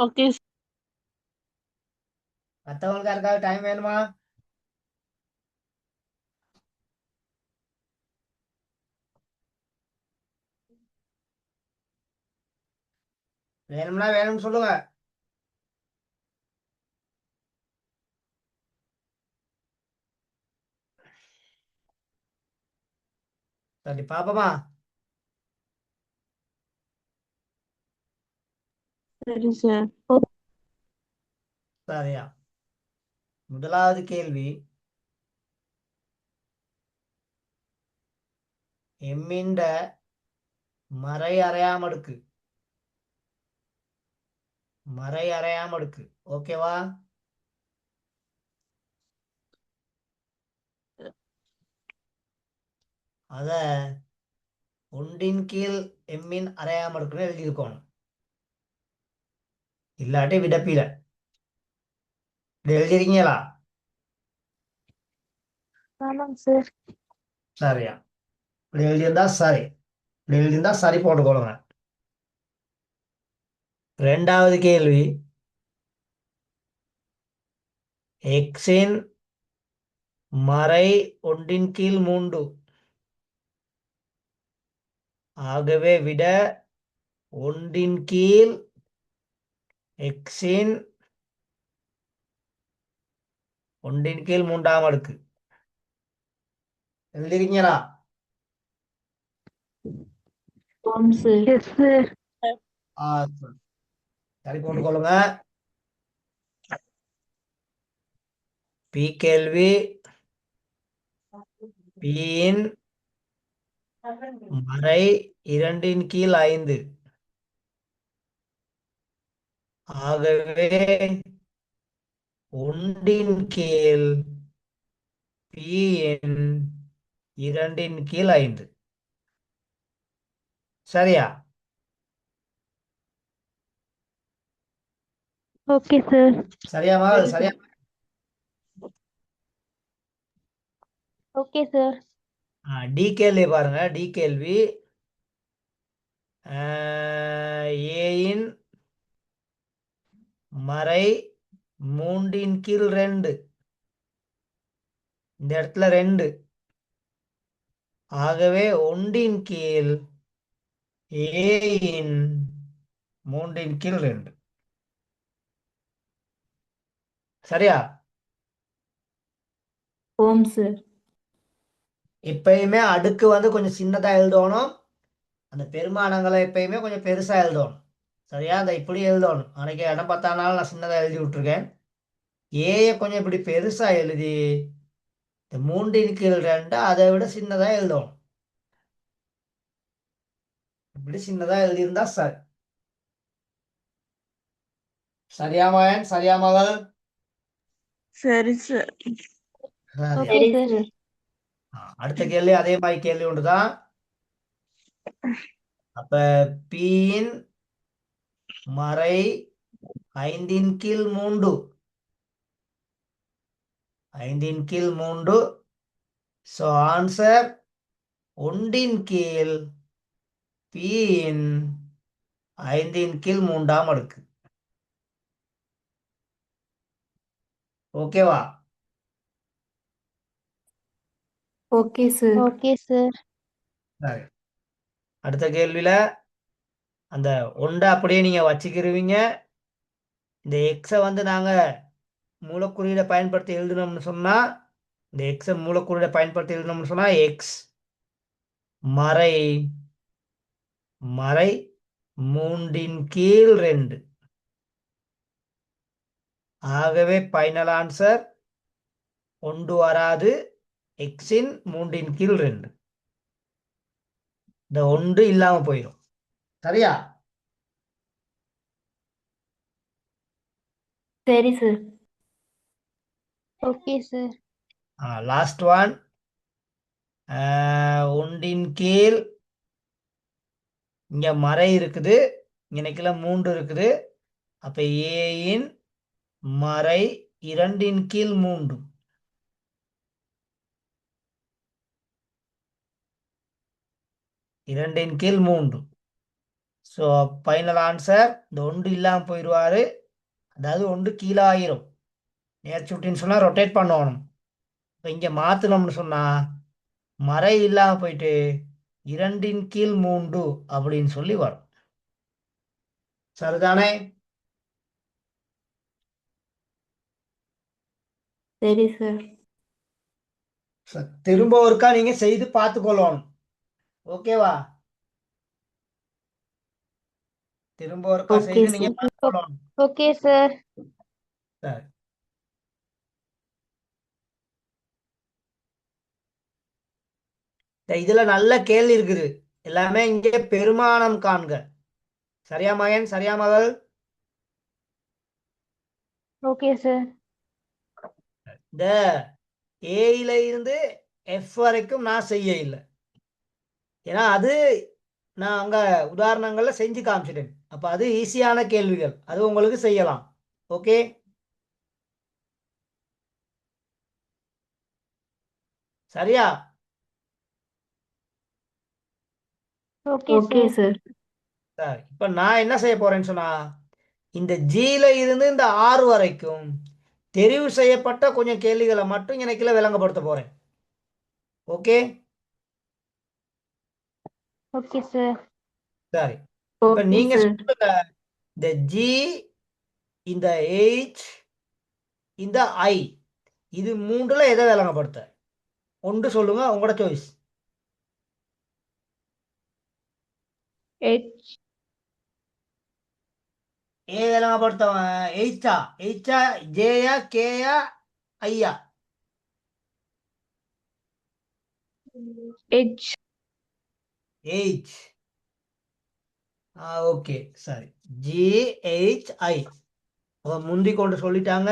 S3: ஓகே
S1: மற்றவங்களுக்கு யாருக்காவது டைம் வேணுமா? வேணும்னா வேணும்னு சொல்லுங்க. சரி பாப்போமா?
S3: சரி சார்.
S1: சரியா, முதலாவது கேள்வி, எம்மிண்ட மறை அறையாமடுக்கு. மறை அறையாமடுக்கு ஓகேவா? அத ஒன்றின் கீழ் எம்மின் அறையாமடுக்குன்னு எழுதியிருக்கணும். இல்லாட்டி விடப்பில. இப்படி எழுதிருக்கீங்களா?
S2: ஆமாங்க சார்.
S1: சரியா, இப்படி எழுதியிருந்தா சரி. இப்படி எழுதியிருந்தா சரி போட்டுக்கொள்ளுங்க. ரெண்டாவது கேள்வி, எக்ஸின் மறை ஒன்றின் கீழ் 3. ஆகவே விட ஒன்றின் கீழ் எக்ஸின் ஒன்றின் கீழ் 3ஆம் அடுக்கு. எழுதிருக்கீங்களா?
S3: ஆம் சார்.
S2: Yes sir.
S1: ஆ, சரி போட்டுக்கொள்ளுங்க. பி கேள்வி, பியின் மறை 2ன் கீழ் 5. ஆகவே ஒன்றின் கீழ் பியின் 2ன் கீழ் 5. சரியா?
S2: Okay sir.
S1: சரியா மகள்?
S3: சரி
S1: சரியா?
S3: சார்.
S2: Okay sir.
S1: டி கேள்வி பாருங்க. டி கேள்வி, ஏயின் மறை 3ன் கீழ் 2. இந்த இடத்துல 2. ஆகவே ஒன்றின் கீழ் ஏயின் 3ன் கீழ் 2. சரியா?
S3: ஓம் சார்.
S1: எப்பயுமே அடுக்கு வந்து கொஞ்சம் சின்னதா எழுதணும். அந்த பெருமானங்களை எப்பயுமே கொஞ்சம் பெருசா எழுதணும். சரியா? அந்த இப்படி எழுதணும். அன்னைக்கு இடம் பார்த்தானாலும் நான் சின்னதா எழுதி விட்டுருக்கேன். ஏயை கொஞ்சம் இப்படி பெருசா எழுதி இந்த 3ன் கீழ் 2 அதை விட சின்னதா எழுதணும். இப்படி சின்னதா எழுதியிருந்தா சரி. சரியா மகன்? சரியா மகள்?
S3: சரி சார்.
S1: சரியா.
S2: Okay sir.
S1: அடுத்த கேள்வி அதே மாதிரி கேள்வி ஒன்றுதான். அப்ப பியின் மறை 5ன் கீழ் 3. 5ன் கீழ் 3. ஸோ ஆன்சர் ஒன்றின் கீழ் பியின் 5ன் கீழ் 3ஆம் அடுக்கு. ஓகேவா?
S3: Okay sir.
S2: Okay sir.
S1: சரி, அடுத்த கேள்வியில அந்த ஒன்றை அப்படியே நீங்க வச்சுக்கிருவீங்க. இந்த எக்ஸை வந்து நாங்க மூலக்குறியீடை பயன்படுத்தி எழுதணும்னு சொன்னா, இந்த எக்ஸை மூலக்குறியீடை பயன்படுத்தி எழுதணும்னு சொன்னா எக்ஸ் மறை மறை 3ன் கீழ் 2. ஆகவே ஃபைனல் ஆன்சர் ஒன்று வராது. எக்ஸின் 3ன் கீழ் 2. இந்த ஒன்று இல்லாம போயிடும். சரியா?
S3: சரி sir.
S2: Okay sir.
S1: Last one, ஒன்றின் கீழ் இங்க மறை இருக்குது, இங்க கீழே 3 இருக்குது. அப்ப ஏயின் மறை 2ன் கீழ் 3. 2ன் கீழ் 3. ஸோ ஃபைனல் ஆன்சர் இந்த ஒன்று இல்லாமல் போயிடுவாரு. அதாவது ஒன்று கீழே ஆயிரும். நேர் சுட்டின்னு சொன்னால் ரொட்டேட் பண்ணணும். இப்போ இங்கே மாற்றினோம்னு சொன்னால் மறை இல்லாமல் போயிட்டு 2/3 அப்படின்னு சொல்லி வரும். சரிதானே?
S3: சரி சார்.
S1: திரும்ப ஒருக்கா நீங்க செய்து பார்த்துக்கொள்ளணும். ஓகேவா? திரும்ப ஒருக்கா
S3: ஓகே
S1: செய்து நீங்க
S3: சார்.
S1: பார்த்துக்கொள்ளணும்.
S2: Okay sir.
S1: சரி. இதுல நல்ல கேள்வி இருக்குது. எல்லாமே இங்கே பெருமானம் காண்க. சரியா மகன்? சரியா மகள்?
S2: Okay sir.
S1: இந்த ஏல இருந்து எஃப் வரைக்கும் நான் செய்ய இல்லை. ஏன்னா அது நான் அங்க உதாரணங்கள்ல செஞ்சு காமிச்சிட்டேன். அப்ப அது ஈஸியான கேள்விகள், அது உங்களுக்கு செய்யலாம். ஓகே, சரியா?
S2: Okay
S3: okay
S2: sir.
S3: சார்.
S1: சரி, இப்ப நான் என்ன செய்ய போறேன்னு சொன்னா, இந்த ஜில இருந்து இந்த ஆறு வரைக்கும் தெரிவு செய்யப்பட்ட கொஞ்சம் கேள்விகளை மட்டும் எனக்குள்ள விளங்கப்படுத்த போறேன். Okay,
S2: okay sir.
S1: சரி. இப்ப
S3: ஓகே
S1: நீங்க
S3: சார்.
S1: சொல்லுங்க, இந்த ஜி, இந்த H, இந்த I, இது மூன்றுல எதை விளங்கப்படுத்த? ஒன்று சொல்லுங்க, உங்களோட சாய்ஸ்.
S3: H.
S1: ஏ விளங்கப்படுத்தவன் H-ஆ? H-ஆ, J-யா, K-யா, I-யா?
S3: H.
S1: H. ஓகே, சரி. GHI. அவ முந்தி கொண்டு சொல்லிட்டாங்க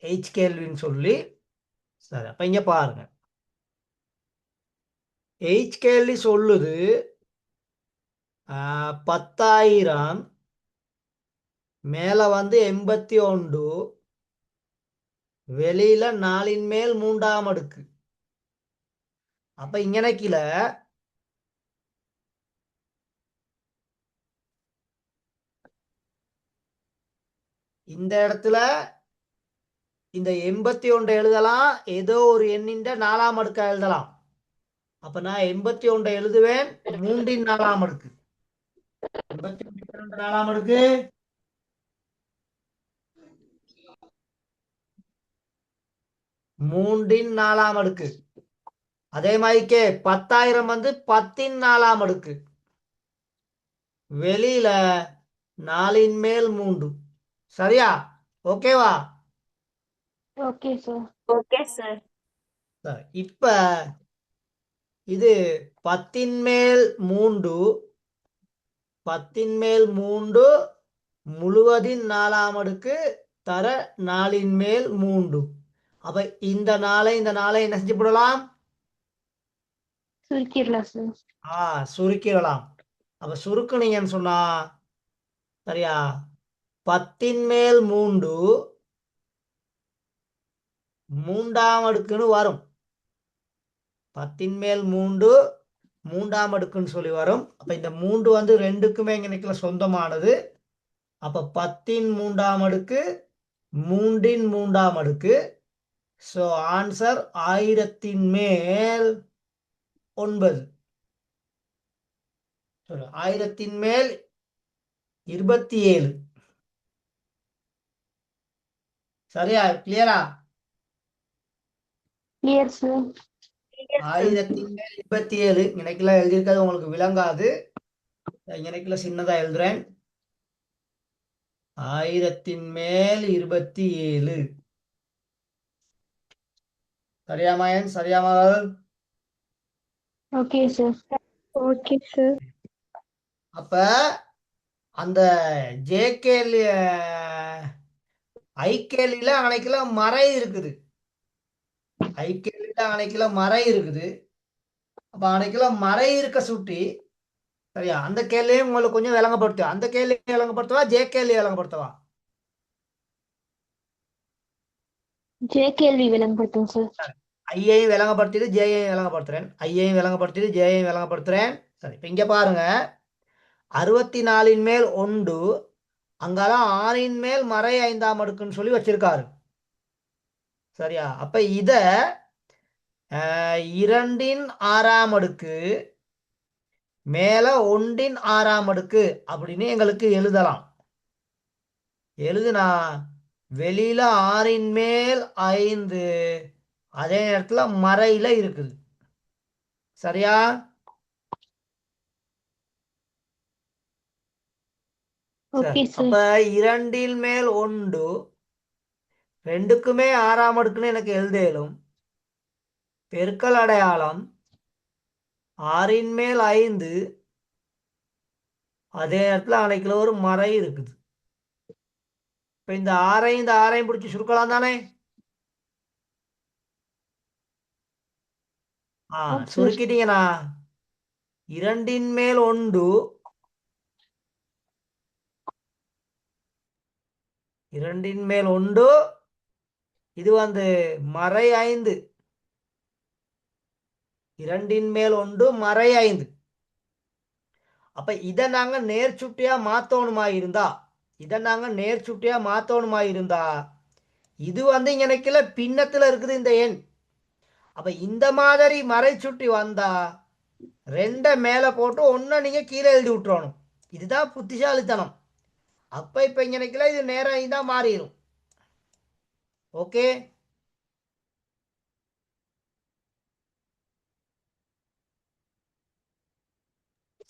S1: H கேள்வின்னு சொல்லி. சரி, அப்ப இங்க பாருங்க. H கேள்வி சொல்லுது 10,000 மேல வந்து 81, வெளியில 4ன் மேல் 3ஆம் அடுக்கு. அப்ப இங்கன கீழே இந்த இடத்துல இந்த 81 எழுதலாம், ஏதோ ஒரு எண்ணின் 4ஆம் அடுக்கா எழுதலாம். அப்ப நான் 81 எழுதுவேன் 3ன் 4ஆம் அடுக்கு. 81 4ஆம் அடுக்கு 3ன் 4ஆம் அடுக்கு. அதே மாதிரிக்கே 10,000 வந்து 10ன் 4ஆம் அடுக்கு, வெளியில 4ன் மேல் 3. சரியா? ஓகேவா?
S2: Okay sir.
S3: Okay sir.
S1: சரி, இப்ப இது 10ன் மேல் 3, 10ன் மேல் 3 முழுவதின் 4ஆம் அடுக்கு தர 4ன் மேல் 3. அப்ப இந்த 4 என்ன செஞ்சு போடலாம்?
S2: சுருக்கிடலாம் சார்.
S1: சுருக்கிடலாம். அப்ப சுருக்குனீங்கன்னு சொன்னா சரியா, 10ன் மேல் 3 3ஆம் அடுக்குன்னு வரும். 10ன் மேல் 3 3ஆம் அடுக்குன்னு சொல்லி வரும். அப்ப இந்த 3 வந்து ரெண்டுக்குமே எங்க சொந்தமானது. அப்ப 10ன் 3ஆம் அடுக்கு 3ன் 3ஆம் அடுக்கு. ஸோ ஆன்சர் 1000ன் மேல் 9. 1000ன் மேல் 27. சரியா? கிளியரா?
S2: Clear sir.
S1: 1000ன் மேல் 27 எனக்குலாம் எழுதியிருக்கிறது உங்களுக்கு விளங்காது. எனக்குள்ள சின்னதா எழுதுறேன். 1000ன் மேல் 27. சரியா மகன்? சரியா மகள்?
S2: Okay sir. Okay sir.
S1: அப்ப அந்த ஜேகேலி ஐகேலியில அன்னைக்குல மறை இருக்குது. ஐகேலியில அன்னைக்குல மறை இருக்குது. அப்ப அன்னைக்குல மறை இருக்க சுட்டி. சரியா? அந்த கேள்வியும் உங்களுக்கு கொஞ்சம் விளங்கப்படுத்து. அந்த கேள்வி விளங்கப்படுத்தவா, ஜே கேள்வி விளங்கப்படுத்தவா?
S2: ஜே கேள்வி விளங்கப்படுத்தும் சார்.
S1: ஐயையும் விளங்கப்படுத்திட்டு ஜேயையும் விளங்கப்படுத்துறேன். ஐயையும் விளங்கப்படுத்திட்டு ஜேயையும் விளங்கப்படுத்துறேன். சரி, இப்ப இங்க பாருங்க, 64 மேல் ஒன்று, அங்கெல்லாம் 6 மேல் மறை 5ஆம் அடுக்குன்னு சொல்லி வச்சிருக்காரு. சரியா? அப்ப இத 2 6ஆம் அடுக்கு மேல 1 6ஆம் அடுக்கு அப்படின்னு எங்களுக்கு எழுதலாம். எழுதுனா வெளியில 6 மேல் 5, அதே நேரத்துல மறையில இருக்குது. சரியா? சரி.
S2: ஓகே
S1: அப்ப
S2: சார்.
S1: 2 மேல் 1, ரெண்டுக்குமே 6ஆம் அடுக்குன்னு எனக்கு எழுத இயலும். பெருக்கல் அடையாளம் 6 மேல் 5, அதே நேரத்தில் அன்னைக்குள்ள ஒரு மறை இருக்குது. இப்ப இந்த 6ஐயும் பிடிச்சி சுருக்கலாம் தானே?
S2: ஆம் சார்.
S1: சுருக்கிட்டீங்கன்னா 2 மேல் 1, 2 மேல் 1, இது மறை 5, 2 மேல் 1 மறை 5. அப்ப இதை நாங்க நேர்ச்சுட்டியா மாத்தணுமா இருந்தா, இது இங்கனைக்குல பின்னத்துல இருக்குது இந்த எண். அப்ப இந்த மாதிரி மறை சுட்டி வந்தா 2 மேல போட்டு 1 நீங்க கீழே எழுதி விட்டுறணும். இதுதான் புத்திசாலித்தனம். அப்ப இப்ப இங்கனைக்குல இது நேரம் தான் மாறிடும். ஓகே,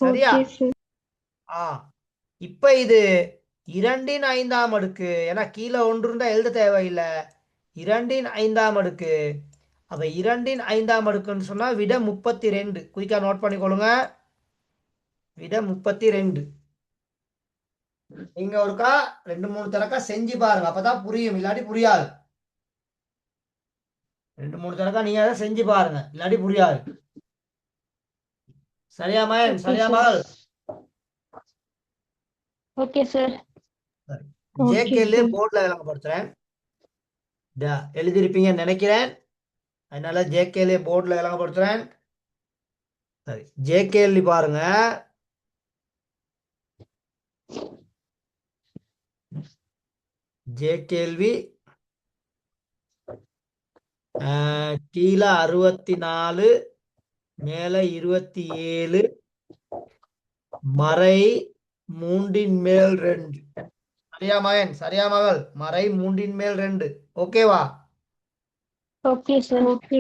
S1: சரியா?
S2: Okay sir.
S1: ஆ இப்ப இது 2 5ஆம் அடுக்கு, ஏன்னா கீழே 1 இருந்தா எழுத தேவையில்லை. 2 5ஆம் அடுக்கு. அப்ப 2 5ஆம் அடுக்குன்னு சொன்னா விட 32. குயிக்கா நோட் பண்ணிக்கொள்ளுங்க. விட 32. நீங்க ஒருக்கா 2 3 தடக்கா செஞ்சு பாருங்க, அப்பதான் புரியும், இல்லாட்டி புரியாது. 2 3 தடக்கா நீங்க அதை செஞ்சு பாருங்க, இல்லாட்டி புரியாது. சரியா மகன்?
S2: ஓகே
S1: சரியா
S2: சார்.
S1: மகள்?
S2: Okay sir.
S1: சரி.
S2: ஓகே
S1: ஜேகேல
S2: சார்.
S1: போர்டில் விளங்கப்படுத்துறேன். எழுதிருப்பீங்கன்னு நினைக்கிறேன். அதனால ஜேகேல போர்டில் விளங்கப்படுத்துறேன். சரி, ஜேகேஎல்இ பாருங்க. ஜேகேள்வி கீழே 64 மேல 27, மறை 3 மேல் 2. சரியா மகன்? சரியா மகள்? மறை 3 மேல் 2. ஓகேவா?
S2: Okay sir. ஓகே.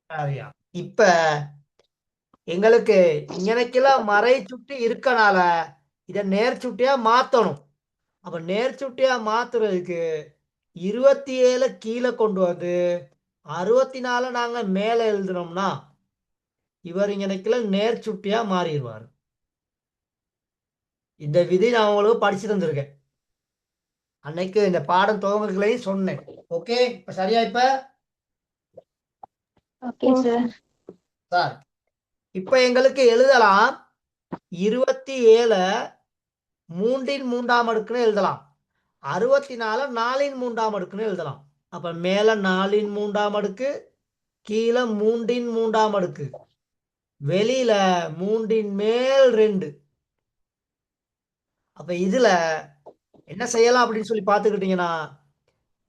S1: சரியா. இப்ப எங்களுக்கு இங்கனைக்கெல்லாம் மறை சுட்டி இருக்கனால இதை நேர் சுட்டியா மாத்தணும். அப்ப நேர் சுட்டியா மாத்துறதுக்கு 27 கீழே கொண்டு வந்து 64 நாங்க மேல எழுதுனோம்னா இவர் இங்கனைக்கெல்லாம் நேர் சுட்டியா மாறிடுவார். இந்த விதி நான் உங்களுக்கு படிச்சு தந்திருக்கேன், அன்னைக்கு இந்த பாடம் துவங்கலையும் சொன்னேன். ஓகே, இப்ப சரியா? இப்ப
S2: ஓகே சார்.
S1: சார் இப்ப எங்களுக்கு எழுதலாம் 27 3 3ஆம் அடுக்குன்னு எழுதலாம். 64 4 3ஆம் அடுக்குன்னு எழுதலாம். அப்ப மேல 4 3ஆம் அடுக்கு, கீழே 3 3ஆம் அடுக்கு, வெளியில 3 மேல் 2. அப்ப இதுல என்ன செய்யலாம் அப்படின்னு சொல்லி பார்த்துக்கிட்டீங்கன்னா,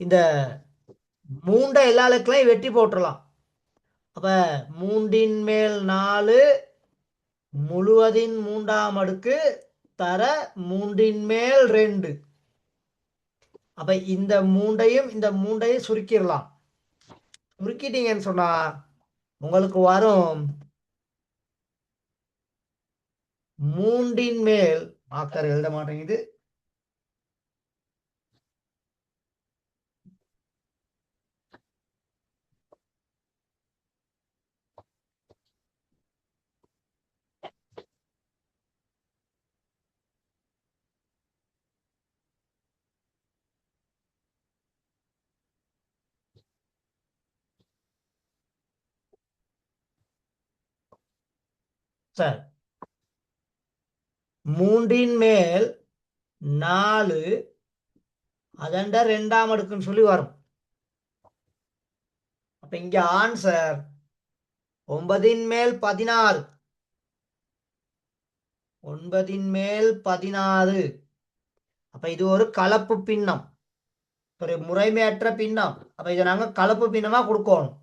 S1: இந்த 3 எல்லா இலக்கங்களையும் வெட்டி போட்டுடலாம். அப்ப 3 மேல் 4 முழுவதின் 3ஆம் அடுக்கு தர 3 மேல் 2. அப்ப இந்த 3ஐயும் சுருக்கிடலாம். சுருக்கிட்டீங்கன்னு சொன்னா உங்களுக்கு வரும் 3 மேல், மார்க்கர் எழுத மாட்டேங்குது, சார் 3 மேல் 4 அதண்ட 2ஆம் அடுக்குன்னு சொல்லி வரும். அப்ப இங்க ஆன்சர் 9 மேல் 16. 9 மேல் 16. அப்ப இது ஒரு கலப்பு பின்னம், ஒரு முறைமையற்ற பின்னம். அப்ப இதை நாங்க கலப்பு பின்னமா கொடுக்கணும்.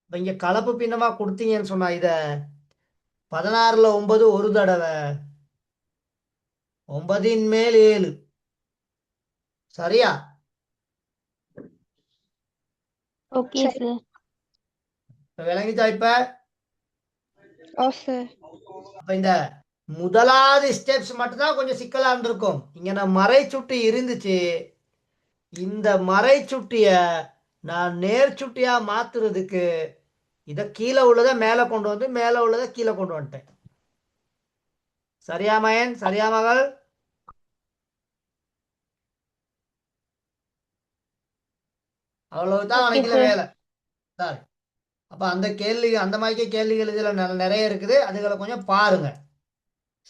S1: இப்ப இங்க கலப்பு பின்னமா கொடுத்தீங்கன்னு சொன்னா இத 16ல 9 ஒரு தடவை, 9 மேல் 7. சரியா?
S2: Okay sir.
S1: இப்ப விளங்கிச்சா? இப்ப
S2: ஓ சார்.
S1: அப்ப இந்த முதலாவது ஸ்டெப்ஸ் மட்டும்தான் கொஞ்சம் சிக்கலா இருந்திருக்கும். இங்க நான் மறை சுட்டி இருந்துச்சு. இந்த மறை சுட்டிய நான் நேர் சுட்டியா மாத்துறதுக்கு இதை கீழே உள்ளதை மேலே கொண்டு வந்து மேலே உள்ளதை கீழே கொண்டு வந்துட்டேன். சரியா மயன்? சரியா மகள்? அவ்வளவுதான்
S2: ஓகே
S1: கணக்கில்
S2: சார்.
S1: வேலை. சரி, அப்ப அந்த கேள்வி, அந்த மாதிரி கேள்விகள் இதுல நிறைய இருக்குது, அதுகளை கொஞ்சம் பாருங்க.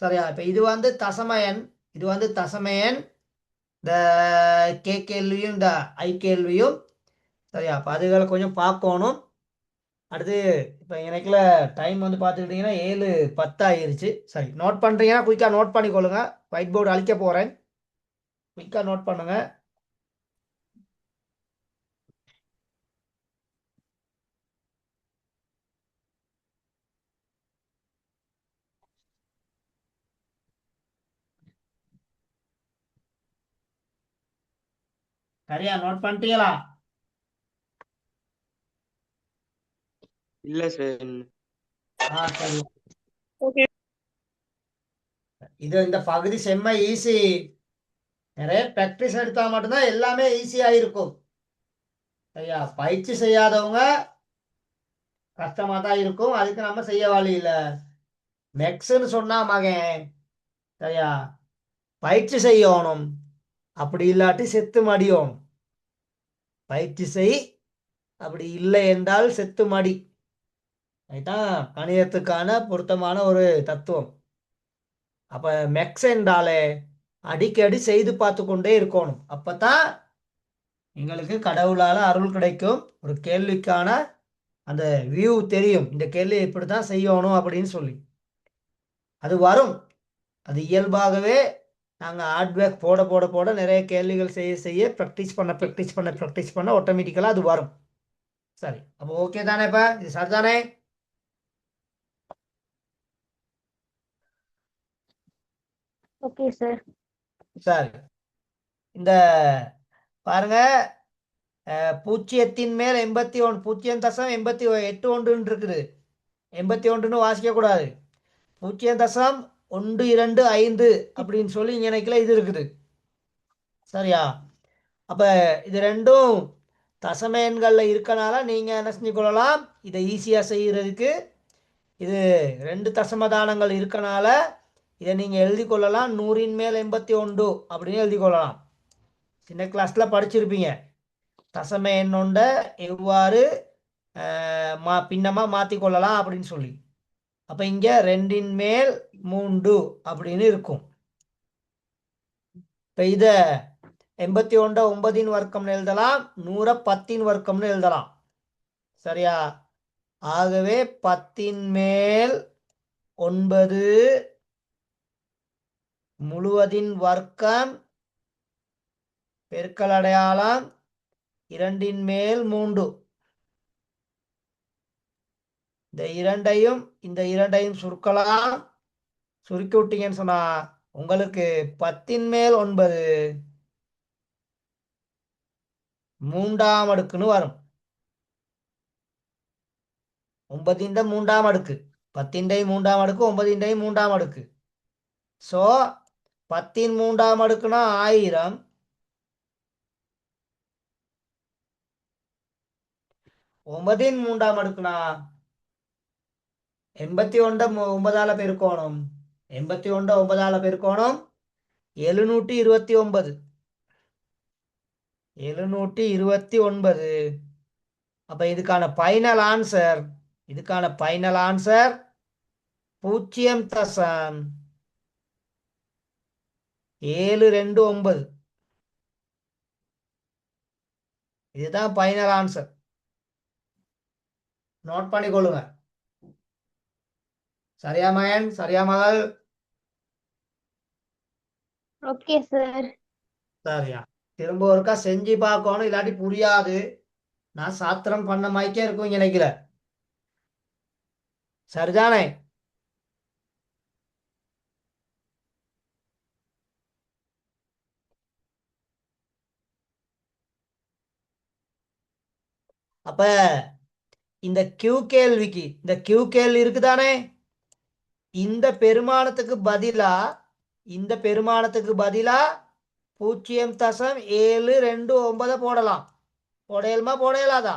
S1: சரியா? இப்ப இது வந்து தசமயன், இது வந்து தசமயன், இந்த கே கேள்வியும் இந்த ஐ கேள்வியும். சரியா? அப்ப அதுகளை கொஞ்சம் பார்க்கணும். அடுத்து இப்போ எனக்குல டைம் வந்து பார்த்துக்கிட்டிங்கன்னா 7:10 ஆயிருச்சு. சரி, நோட் பண்ணுறீங்கன்னா குயிக்காக நோட் பண்ணிக்கொள்ளுங்க. ஒயிட் போர்டு அழிக்க போகிறேன், குயிக்காக நோட் பண்ணுங்க. சரியா? நோட் பண்ணிட்டீங்களா?
S4: இல்ல சார்.
S1: சரி. இது இந்த பகுதி செம்ம ஈஸி. நிறைய ப்ராக்டிஸ் எடுத்தா மட்டும்தான் எல்லாமே ஈஸியா இருக்கும். சரியா? பயிற்சி செய்யாதவங்க கஷ்டமா தான் இருக்கும். அதுக்கு நம்ம செய்ய வழி இல்லை. நெக்ஸ்ட்னு சொன்னா மகன், சரியா, பயிற்சி செய்யணும். அப்படி இல்லாட்டி செத்து மடியோணும். பயிற்சி செய், அப்படி இல்லை என்றால் செத்து மடி. அதுதான் கணிதத்துக்கான பொருத்தமான ஒரு தத்துவம். அப்ப மெக்ஸ் என்றாலே அடிக்கடி செய்து பார்த்து கொண்டே இருக்கணும். அப்பதான் எங்களுக்கு கடவுளால அருள் கிடைக்கும். ஒரு கேள்விக்கான அந்த வியூ தெரியும், இந்த கேள்வி இப்படித்தான் செய்யணும் அப்படின்னு சொல்லி. அது வரும், அது இயல்பாகவே. நாங்கள் ஹார்ட்வேர் போட போட போட நிறைய கேள்விகள் செய்ய செய்ய ப்ராக்டிஸ் பண்ண ஆட்டோமேட்டிக்கலாக அது வரும். சரி, அப்போ ஓகே தானே? இப்போ இது சரிதானே?
S2: Okay sir.
S1: சரி, இந்த பாருங்க, 0 மேல் 81, 0.88 இருக்குது. 81 வாசிக்க கூடாது. 0.125 அப்படின்னு சொல்லி இங்கே இது இருக்குது. சரியா? அப்ப இது ரெண்டும் தசம எண்களில் இருக்கனால நீங்க என்ன செஞ்சு கொள்ளலாம், இதை ஈஸியா செய்யறதுக்கு. இது 2 தசமதானங்கள் இருக்கனால இதை நீங்க எழுதி கொள்ளலாம். 100 மேல் 81 அப்படின்னு எழுதி கொள்ளலாம். சின்ன கிளாஸ்ல படிச்சிருப்பீங்க தசம எண்ணொண்ட எவ்வாறு பின்னமா மாத்தி கொள்ளலாம் அப்படின்னு சொல்லி. அப்ப இங்க 2 மேல் 3 அப்படின்னு இருக்கும். இப்ப இத 81 9 வர்க்கம்னு எழுதலாம், 100 10 வர்க்கம்னு எழுதலாம். சரியா? ஆகவே 10 மேல் 9 முழுவதின் வர்க்கம் பெருக்கல் அடையாளம் 2 மேல் 3. இந்த இரண்டையும் சுருக்கலாம். சுருக்கி விட்டீங்கன்னு சொன்னா உங்களுக்கு 10 மேல் 9 மூன்றாம் அடுக்குன்னு வரும். 9 மூன்றாம் அடுக்கு, 10 மூன்றாம் அடுக்கு, 9 மூன்றாம் அடுக்கு. ஸோ 10 மூன்றாம் அடுக்குனா 1000, 9 மூன்றாம் அடுக்குனா 81 9ஆல பெருக்கணும். 81 9ஆல பெருக்கணும் 729. 729. அப்ப இதுக்கான ஃபைனல் ஆன்சர் 0.729. இதுதான் ஃபைனல் ஆன்சர். நோட் பண்ணிக்கொள்ளுங்க. சரியா மகன்? சரியா மகள்?
S2: Okay sir.
S1: சரியா? திரும்ப ஒருக்கா செஞ்சு பார்க்கணும், இல்லாட்டி புரியாது. நான் சாத்திரம் பண்ண மாதிரிக்கே இருக்கும் நினைக்கிறேன். சரிதானே? அப்ப இந்த Q கேள்விக்கு இந்த Q கேள்வி இருக்குதானே? இந்த பெருமானத்துக்கு பதிலா 0.729 போடலாம். போடையலுமா போடையலாதா?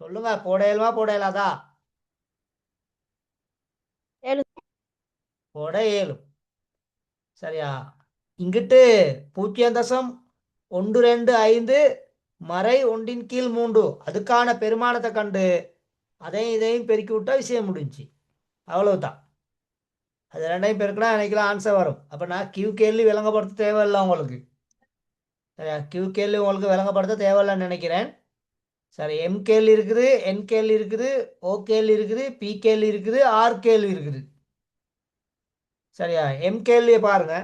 S1: சொல்லுங்க, போடையலுமா போடையலாதா?
S2: ஏழு.
S1: போட இயலும். சரியா? இங்கிட்டு 0.125 மறை 1/3 அதுக்கான பெருமானத்தை கண்டு அதையும் இதையும் பெருக்கி விட்டா விஷயம் முடிஞ்சு. அவ்வளவுதான். அது ரெண்டையும் பெருக்கினா அன்னைக்கெல்லாம் ஆன்சர் வரும். அப்போ நான் கியூ கேள்வி விளங்கப்படுத்த தேவையில்லை உங்களுக்கு. சரியா? கியூ கேள்வி உங்களுக்கு விளங்கப்படுத்த தேவையில்லைன்னு நினைக்கிறேன். சரி, எம் கேள்வி இருக்குது, என் கேள்வி இருக்குது, ஓ கேள்வி இருக்குது, பி கேள்வி இருக்குது, ஆர் கேள்வி இருக்குது. சரியா? எம் கேள்வியை பாருங்க.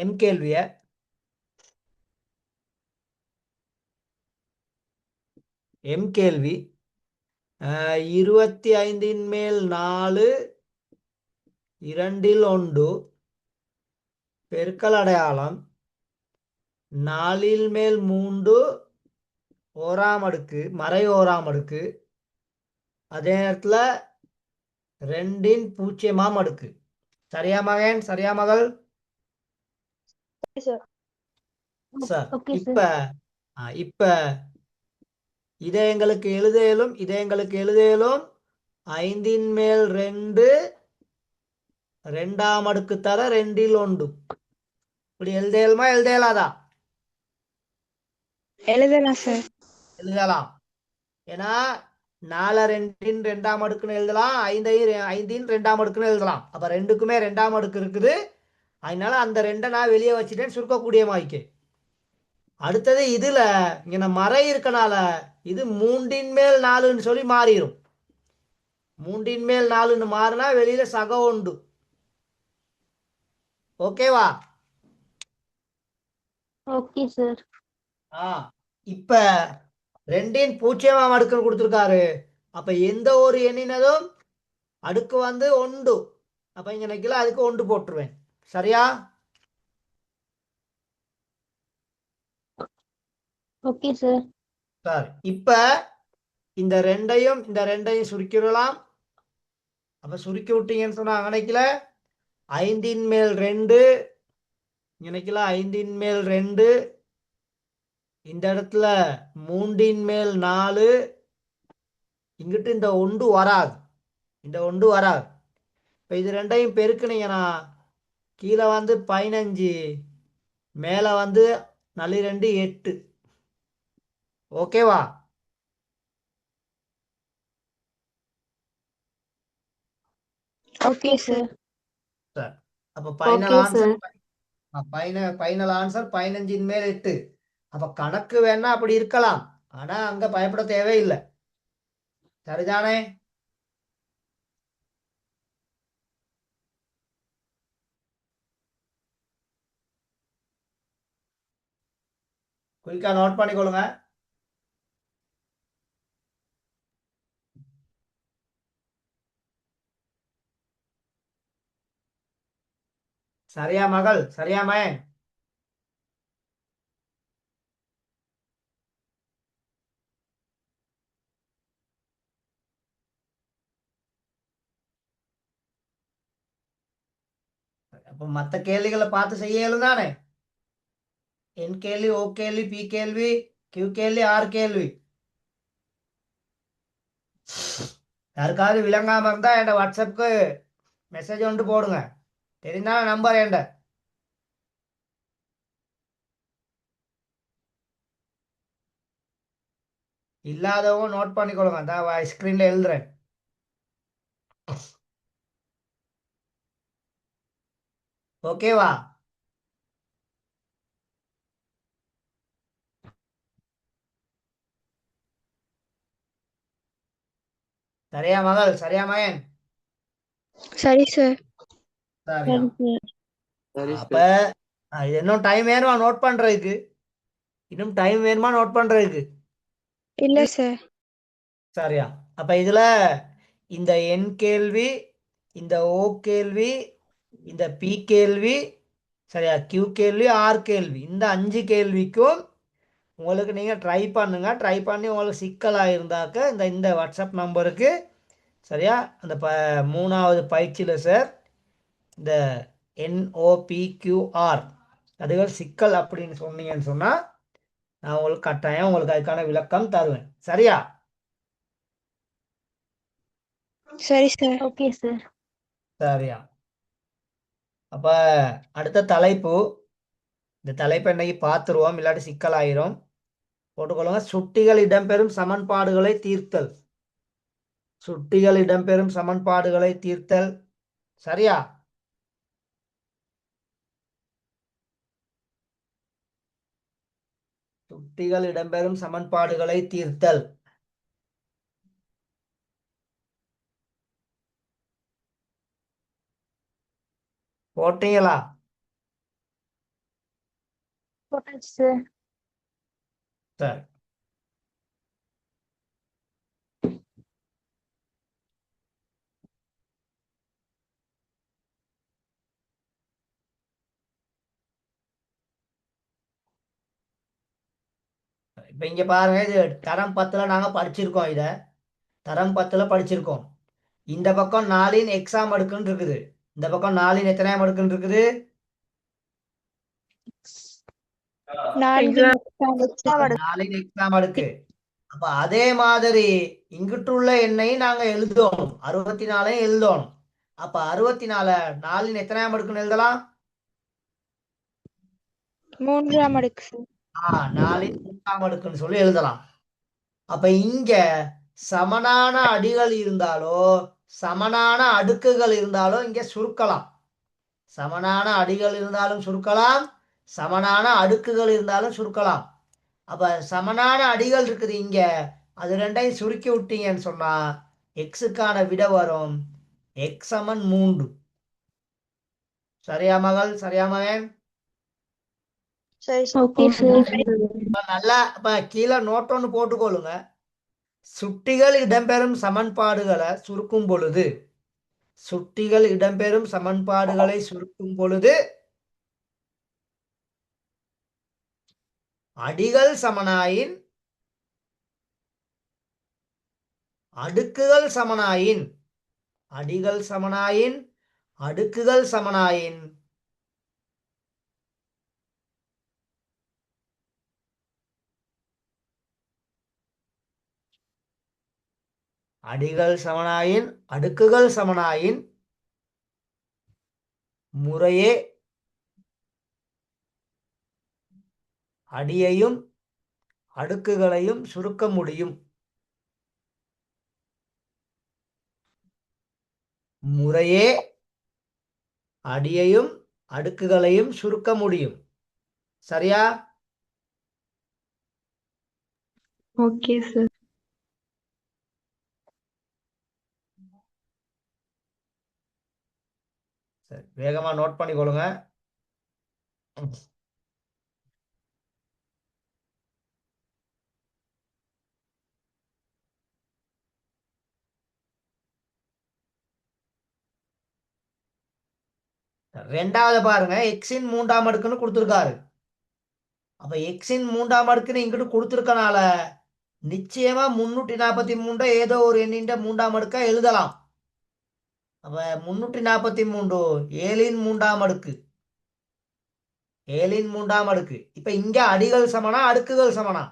S1: எம் கேள்வியை எம் கேள்வி 25 மேல் 4 2 1 பெருக்கல் அடையாளம் 4 மேல் 3 ஓராம் அடுக்கு மறை ஓராம் அடுக்கு அதே நேரத்தில் 2 அடுக்கு. சரியா மகன்? சரியா மகள்?
S2: சார்.
S1: சார்,
S2: ஓகே
S1: இப்ப
S2: சார்.
S1: இப்ப இதை எங்களுக்கு எழுத இயலும் 5 மேல் 2 2ஆம் அடுக்கு தர 2 1 இப்படி எழுத இயலாதா?
S2: எழுதலாம் சார்.
S1: எழுதலாம். ஏன்னா 4 2 2ஆம் அடுக்குன்னு எழுதலாம், 5 2ஆம் அடுக்குன்னு எழுதலாம். அப்ப ரெண்டுக்குமே 2ஆம் அடுக்கு இருக்குது. அதனால அந்த 2 நான் வெளியே வச்சுட்டேன், சுருக்கக்கூடிய மாய்க்கு. அடுத்தது இதுல இங்க மறை இருக்கனால இது 3 மேல் 4ன்னு சொல்லி மாறிடும். 3 மேல் 4ன்னு மாறினா வெளியில சக உண்டு. ஓகேவா?
S2: Okay sir.
S1: இப்ப 2 அடுக்குன்னு கொடுத்துருக்காரு. அப்ப எந்த ஒரு எண்ணினதும் அடுக்கு வந்து 1. அப்ப இங்க நினைக்கல, அதுக்கு 1 போட்டுருவேன். சரியா?
S2: Okay sir.
S1: சரி, இப்ப இந்த ரெண்டையும் சுருக்கிடலாம். அப்ப சுருக்கி விட்டீங்கன்னு சொன்னா நினைக்கல 5 மேல் 2 நினைக்கல 5 மேல் 2 இந்த இடத்துல 3 மேல் 4 இங்கிட்டு இந்த ஒன்று வராது. இப்போ இது ரெண்டையும் பெருக்குனீங்கன்னா கீழே வந்து 15 மேலே வந்து 2 8. ஓகேவா?
S2: Okay sir.
S1: சார், அப்போ
S3: ஓகே சார்.
S1: ஃபைனல் ஆன்சர் 15 மேல் 8. அப்ப கணக்கு வேணா அப்படி இருக்கலாம், ஆனா அங்க பயப்பட தேவையில்லை. சரிதானே? குயிக்கா நோட் பண்ணிக்கொள்ளுங்க. சரியா மகள்? சரியா மகன்? அப்போ மற்ற கேள்விகளை பார்த்து செய்ய இயலும் தானே? என் கேள்வி, ஓ கேள்வி, பி கேள்வி, கியூ கேள்வி, ஆர் கேள்வி. யாருக்காவது விளங்காம இருந்தா என் வாட்ஸ்அப்புக்கு மெசேஜ் ஒன்று போடுங்க. தெரிந்தா நம்பர் என்ட. இல்லாதவங்க நோட் பண்ணிக்கொள்ளுங்க, அந்த ஸ்கிரீன்ல எழுதுறேன். ஓகேவா? சரியா மகள், சரியா மகன்?
S2: சரி சார்.
S1: சரியா.
S2: சரி சார்.
S1: அப்ப இது இன்னும் டைம் வேணுமா நோட் பண்றதுக்கு? இன்னும் டைம் வேணுமா நோட் பண்றதுக்கு?
S2: இல்ல சார்.
S1: சரியா. அப்ப இதுல இந்த என் கேள்வி, இந்த ஓ கேள்வி, இந்த பி கேள்வி, சரியா, கியூ கேள்வி, ஆர் கேள்வி, இந்த 5 கேள்விக்கும் உங்களுக்கு நீங்க ட்ரை பண்ணுங்க. ட்ரை பண்ணி உங்களுக்கு சிக்கலா இருந்தாக்க இந்த இந்த வாட்ஸ்அப் நம்பருக்கு, சரியா, அந்த 3வது பயிற்சியில் சார் இந்த NOPQR அதுகள் சிக்கல் அப்படின்னு சொன்னீங்கன்னு சொன்னா நான் உங்களுக்கு கட்டாயம் உங்களுக்கு அதுக்கான விளக்கம் தருவேன். சரியா?
S2: சரி சார்.
S3: Okay sir.
S1: சரியா. அப்ப அடுத்த தலைப்பு, இந்த தலைப்பை இன்னைக்கு பார்த்துருவோம், இல்லாட்டி சிக்கலாயிரும். போட்டுக்கொள்ளுங்க. சுட்டிகள் இடம்பெறும் சமன்பாடுகளை தீர்த்தல். சுட்டிகள் இடம்பெறும் சமன்பாடுகளை தீர்த்தல். சரியா? சுட்டிகள் இடம்பெறும் சமன்பாடுகளை தீர்த்தல். போட்டீங்களா?
S3: போட்டாச்சு சார்.
S1: சரி. இப்ப இங்க பாருங்க, இது தரம் 10ல நாங்க படிச்சிருக்கோம். இத தரம் 10ல படிச்சிருக்கோம். இந்த பக்கம் 4 எக்ஸாம் அடுக்குன்னு இருக்குது. இந்த பக்கம் 4 எத்தனையாம் அடுக்குன்னு இருக்குது?
S2: 4
S1: 4 எக்ஸாம் அடுக்கு. அப்ப அதே மாதிரி இங்கிட்டுள்ள எண்ணையும் நாங்க எழுதணும். 64 எழுதணும். அப்ப 64 4 எத்தனையாம் அடுக்குன்னு எழுதலாம்?
S2: 3ஆம் அடுக்கு சார்.
S1: 4 3ஆம் அடுக்குன்னு சொல்லி எழுதலாம். அப்ப இங்க சமனான அடிகள் இருந்தாலோ சமனான அடுக்குகள் இருந்தாலோ இங்க சுருக்கலாம். சமனான அடிகள் இருந்தாலும் சுருக்கலாம், சமனான அடுக்குகள் இருந்தாலும் சுருக்கலாம். அப்ப சமனான அடிகள் இருக்குது இங்க, அது ரெண்டையும் சுருக்கி விட்டீங்கன்னு சொன்னா எக்ஸுக்கான விட வரும் x = 3. சரியா மகள், சரியா மகன்?
S2: சரி
S3: ஓகே சார்.
S1: நல்லா கீழே நோட் ஒன்று போட்டுக்கொள்ளுங்க. சுட்டிகள் இடம்பெறும் சமன்பாடுகளை சுருக்கும் பொழுது, சுட்டிகள் இடம்பெறும் சமன்பாடுகளை சுருக்கும் பொழுது அடிகள் சமனாயின் அடுக்குகள் சமனாயின், அடிகள் சமனாயின் அடுக்குகள் சமனாயின் அடிகள் சமனாயின் அடுக்குகள் சமனாயின் முறையே அடியையும் அடுக்குகளையும் சுருக்க முடியும். முறையே அடியையும் அடுக்குகளையும் சுருக்க முடியும். சரியா?
S3: Okay sir.
S1: சரி, வேகமா நோட் பண்ணிக்கொள்ளுங்க. ரெண்டாவது பாருங்க, எக்ஸின் 3ஆம் அடுக்குன்னு கொடுத்துருக்காரு. அப்ப எக்ஸின் 3ஆம் அடுக்குன்னு இங்கிட்டு கொடுத்துருக்கனால நிச்சயமா 343 ஏதோ ஒரு எண்ணின் 3ஆம் அடுக்கா எழுதலாம். அப்ப 343 7ன் 3ஆம் அடுக்கு, 7ன் 3ஆம் அடுக்கு. இப்ப இங்க அடிகள் சமனா அடுக்குகள் சமனா?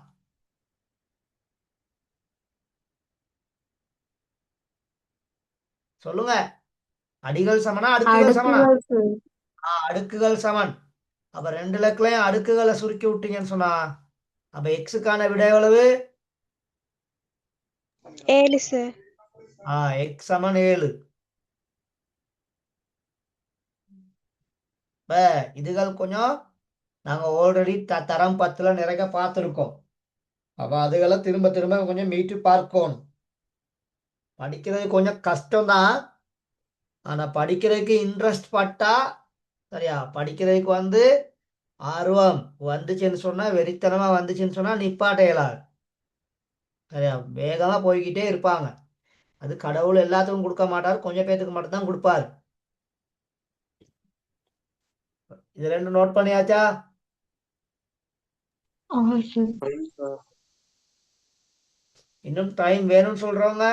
S1: சொல்லுங்க. அடிகள் சமனா அடுக்குகள் சமனா?
S3: அடுக்குகள் சார்.
S1: அடுக்குகள் சமன். அப்ப 2 இலக்குலையும் அடுக்குகளை சுருக்கி விட்டீங்கன்னு சொன்னா அப்ப எக்ஸுக்கான விடை எவ்வளவு?
S2: 7 சார்.
S1: x = 7. இப்ப இதுகள் கொஞ்சம் நாங்க ஆல்ரெடி தரம் 10ல நிறைய பார்த்துருக்கோம். அப்ப அதுகளை திரும்ப திரும்ப கொஞ்சம் மீட்டு பார்க்கணும். படிக்கிறது கொஞ்சம் கஷ்டம்தான். ஆனால் படிக்கிறதுக்கு இன்ட்ரெஸ்ட் பட்டா சரியா, படிக்கிறதுக்கு வந்து ஆர்வம் வந்துச்சுன்னு சொன்னால், வெறித்தனமாக வந்துச்சுன்னு சொன்னால் நிப்பாட்ட இயலாது. சரியா, வேகமாக போய்கிட்டே இருப்பாங்க. அது கடவுள் எல்லாத்துக்கும் கொடுக்க மாட்டார், கொஞ்சம் பேத்துக்கு மட்டும்தான் கொடுப்பார். இது ரெண்டு நோட் பண்ணியாச்சா?
S3: ஆமா சார்.
S1: இன்னும் டைம் வேணும்னு சொல்றவங்க?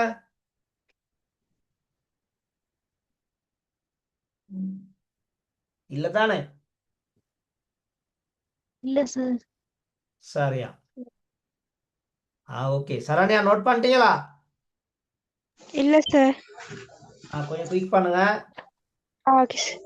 S1: இல்ல தானே?
S3: இல்ல சார்.
S1: சரியா. ஓகே. சரண்யா நோட் பண்ணிட்டீங்களா?
S2: இல்ல சார்.
S1: கொஞ்சம் குயிக் பண்ணுங்க.
S2: Okay sir.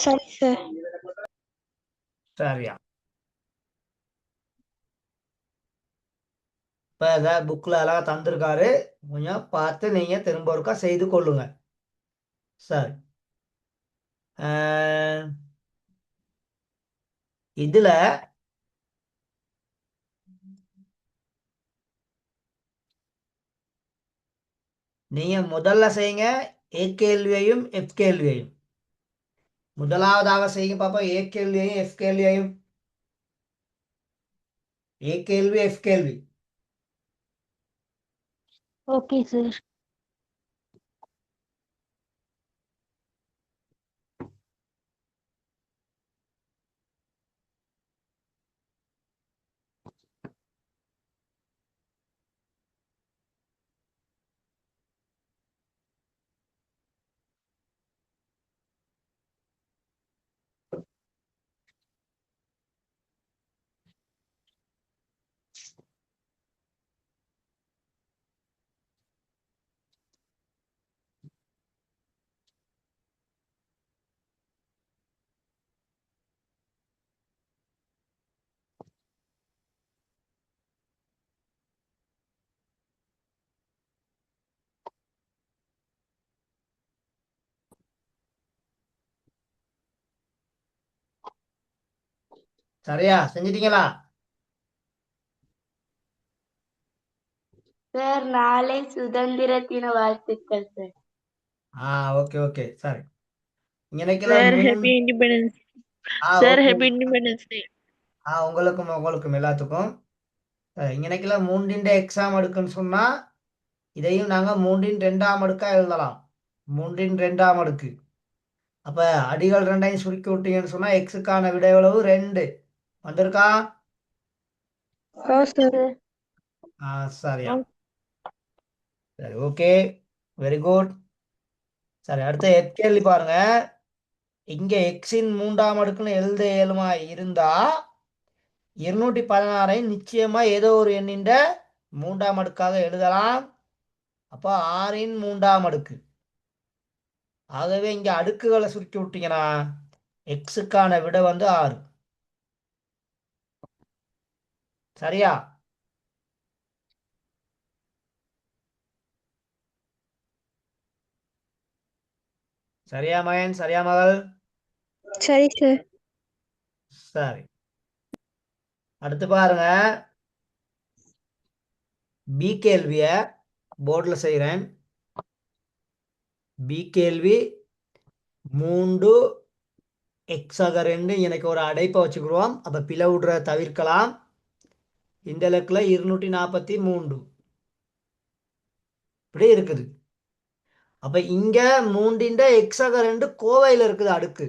S2: சரி சார்.
S1: சரியா. இப்போ இதை புக்கில் அழகா தந்திருக்காரு, கொஞ்சம் பார்த்து நீங்க திரும்ப ஒருக்கா செய்து கொள்ளுங்க. சரி. இதுல நீங்க முதல்ல செய்யுங்க ஏ கேள்வியையும் எஃப் கேள்வியையும். முதலாவதாக செய்யுங்க பாப்பா, ஏ கேள்வியையும் எஃப் கேள்வியையும். ஏ கேள்வி எஃப் கேள்வி.
S3: Okay sir.
S1: சரியா செஞ்சிட்டீங்களா?
S4: சார் நாளை சுதந்திர தின வாழ்த்துக்கள் சார்.
S1: Okay okay. சரி, இன்னைக்குல
S5: சார்
S1: மூணு.
S5: Happy independence. Sir
S1: okay.
S5: Happy independence day.
S1: உங்களுக்கும் உங்களுக்கும் எல்லாத்துக்கும். இன்னைக்குல மூன்றின் எக்ஸாம் எடுக்குன்னு சொன்னா இதையும் நாங்க 3/2 அடுக்கா எழுதலாம். 3/2 அப்ப அடிகள் ரெண்டையும் சுருக்கி விட்டீங்கன்னு சொன்னா எக்ஸுக்கான விடை எவ்வளவு? 2 வந்திருக்கா?
S2: ஓ சார்.
S1: சரியா. சரி, ஓகே, வெரி குட். சரி, அடுத்த எஃப் கேள்வி பாருங்க. இங்க எக்ஸின் 3ஆம் அடுக்குன்னு எழுத இயலுமா இருந்தா 216 நிச்சயமா ஏதோ ஒரு எண்ணின் 3ஆம் அடுக்காக எழுதலாம். அப்போ 6இன் 3ஆம் அடுக்கு. ஆகவே இங்க அடுக்குகளை சுருக்கி விட்டீங்கன்னா எக்ஸுக்கான விடை வந்து 6. சரியா? சரியா மகன்? சரியா மகள்?
S2: சரி சார்.
S1: சரி, அடுத்து பாருங்க. பி கேள்விய போர்டில் செய்கிறேன். பி கேள்வி 3 எக்ஸாக 2 எனக்கு ஒரு அடைப்பை வச்சுக்கிடுவோம். அப்போ பிழை விடுறத தவிர்க்கலாம். இந்த இலக்கில் 243 இப்படி இருக்குது. அப்போ இங்கே 3 எக்ஸாக 2 கோவையில் இருக்குது அடுக்கு.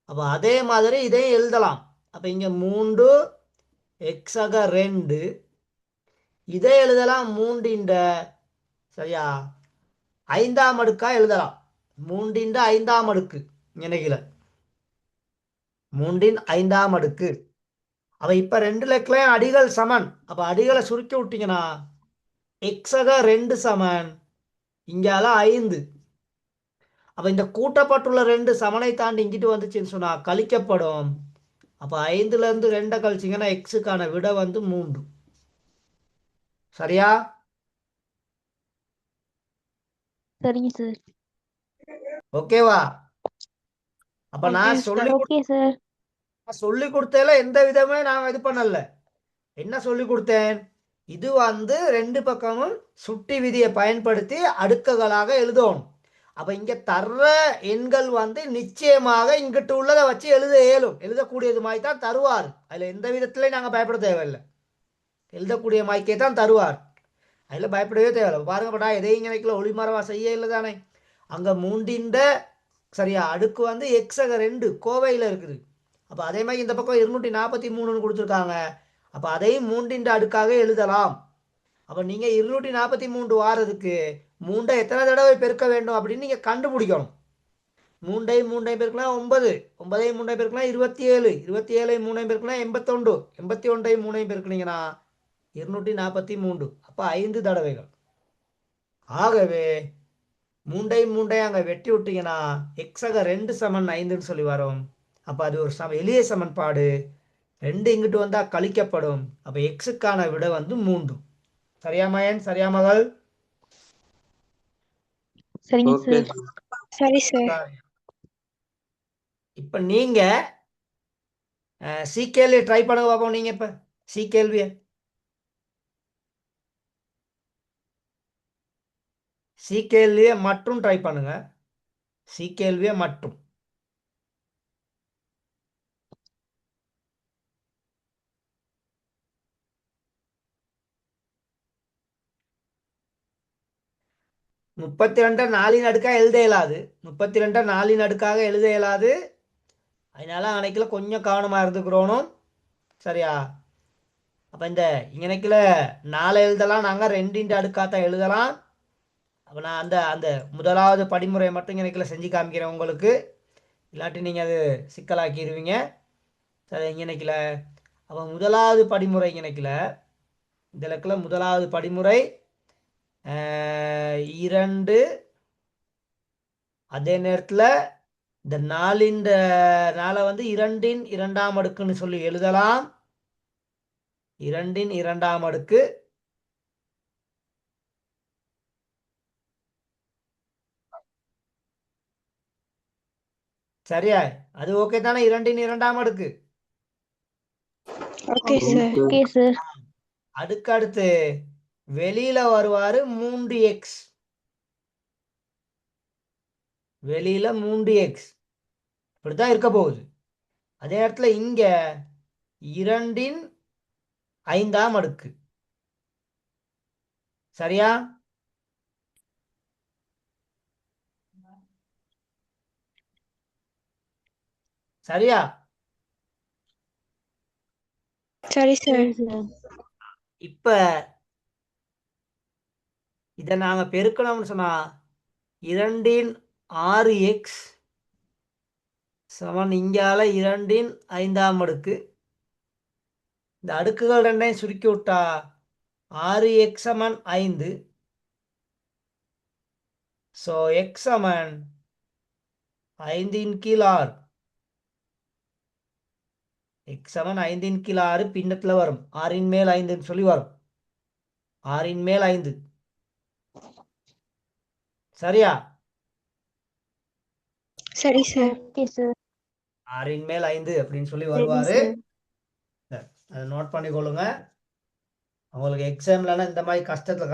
S1: அப்போ அதே மாதிரி இதையும் எழுதலாம். அப்போ இங்கே 3 எக்ஸாக 2 இதை எழுதலாம் 3 சரியா 5ஆம் அடுக்கா எழுதலாம். 3/5ஆம் அடுக்கு நினைக்கல, 3/5ஆம் அடுக்கு. அப்ப இப்ப 2 லெக்லையும் அடிகள் சமன். அப்ப அடிகளை சுருக்கி விட்டீங்கன்னா எக்ஸக 2 சமன், இங்கால 5. அப்ப இந்த கூட்டப்பட்டுள்ள 2 சமனை தாண்டி இங்கிட்டு வந்துச்சுன்னு சொன்னா கழிக்கப்படும். அப்போ 5லேருந்து 2 கழிச்சிங்கன்னா எக்ஸுக்கான விடை வந்து 3. சரியா?
S3: சரிங்க சார்.
S1: ஓகேவா? அப்போ
S2: ஓகே
S1: நான்
S2: சார்.
S3: Okay sir.
S1: சொல்லி கொடுத்தேல எந்த விதமே நான் இது பண்ணல. என்ன சொல்லி கொடுத்தேன்? இது வந்து 2 பக்கமும் சுட்டி விதியை பயன்படுத்தி அடுக்குகளாக எழுதணும். அப்போ இங்கே தர்ற எண்கள் வந்து நிச்சயமாக இங்கிட்டு உள்ளதை வச்சு எழுதக்கூடியது மாதிரி தான் தருவார். அதில் எந்த விதத்துலையும் நாங்கள் பயப்பட தேவையில்லை. எழுதக்கூடிய மாய்க்கே தான் தருவார். அதில் பயப்படவே தேவையில்லை. பாருங்கப்படா, எதையும் நினைக்கல, ஒளிமரவா செய்ய இல்லை தானே. அங்கே 3ண்ட சரியா அடுக்கு வந்து எக்ஸக 2 கோவையில் இருக்குது. அப்போ அதே மாதிரி இந்த பக்கம் 243 கொடுத்துருக்காங்க. அப்போ அதையும் 3ண்ட அடுக்காக எழுதலாம். அப்போ நீங்கள் 243 வாரதுக்கு 3 எத்தனை தடவை பெருக்க வேண்டும் அப்படின்னு நீங்கள் கண்டுபிடிக்கணும். 3 பெருக்கலாம் 9, 9 பெருக்கலாம் 27, 27 பெருக்கலாம் 81, 81 பெருக்கினீங்கன்னா 243. அப்போ 5 தடவைகள். ஆகவே 3 அங்கே வெட்டி விட்டீங்கன்னா எக்ஸக 2 சமன் 5ன்னு சொல்லி வரும். அப்போ அது ஒரு எளிய சமன்பாடு. 2 இங்கிட்டு வந்தால் கழிக்கப்படும். அப்போ எக்ஸுக்கான விடை வந்து 3. சரியா மகன்? சரியா மகள்?
S3: சரிங்க
S6: ஓகே
S3: சார்.
S2: சரி சார்.
S1: இப்போ நீங்க சி கேள்வி ட்ரை பண்ணுங்க பார்ப்போம். நீங்க இப்ப சி கேள்வியை மட்டும் ட்ரை பண்ணுங்க. சி கேள்வியை மட்டும். முப்பத்தி 2 4 அடுக்காக எழுத இயலாது. 32 4 அடுக்காக எழுத இயலாது. அதனால அன்னைக்குல கொஞ்சம் கவனமாக இருந்துக்கிறோனும். சரியா? அப்போ இந்த இங்கனைக்குல 4 எழுதலாம், நாங்கள் 2ண்ட அடுக்காக தான் எழுதலாம். அப்போ நான் அந்த அந்த முதலாவது படிமுறை மட்டும் இங்கனைக்குல செஞ்சு காமிக்கிறேன் உங்களுக்கு. இல்லாட்டி நீங்கள் அது சிக்கலாக்கிடுவீங்க. சரி, இங்கனைக்குல அப்போ முதலாவது படிமுறை இங்கனைக்குல இதில் முதலாவது படிமுறை 2. அதே நேரத்தில் இந்த 4 வந்து 2ன் 2ஆம் அடுக்குன்னு சொல்லி எழுதலாம். 2ன் 2ஆம் அடுக்கு. சரியா? அது ஓகே தானே? 2ன் 2ஆம் அடுக்கு.
S2: Okay sir.
S3: Okay sir.
S1: அடுத்து வெளியில வருவாரு 3x. வெளியில 3x இப்படித்தான் இருக்க போகுது. அதே இடத்துல இங்க 2ன் 5ஆம் அடுக்கு. சரியா? சரியா?
S2: சரி சார்.
S3: சரி சார்.
S1: இப்ப இதை நாங்க பெருக்கணும்னு சொன்னா 2ன் 6x சமன் இங்கால 2ன் 5ஆம் அடுக்கு. இந்த அடுக்குகள் ரெண்டையும் சுருக்கி விட்டா 6x சமன் 5. ஸோ x சமன் 5ன் கீழ் 6. x சமன் 5ன் கீழ் 6 பின்னத்தில் வரும். 6ன் மேல் 5ன்னு சொல்லி வரும். 6ன் மேல் 5. சரியா?
S2: சரி சார்.
S3: Okay sir.
S1: 6ன் மேல் 5 அப்படின்னு சொல்லி
S3: சரிங்க
S1: வருவாரு.
S3: சார்.
S1: அதை நோட் பண்ணிக்கொள்ளுங்க. உங்களுக்கு எக்ஸாம்லனா இந்த மாதிரி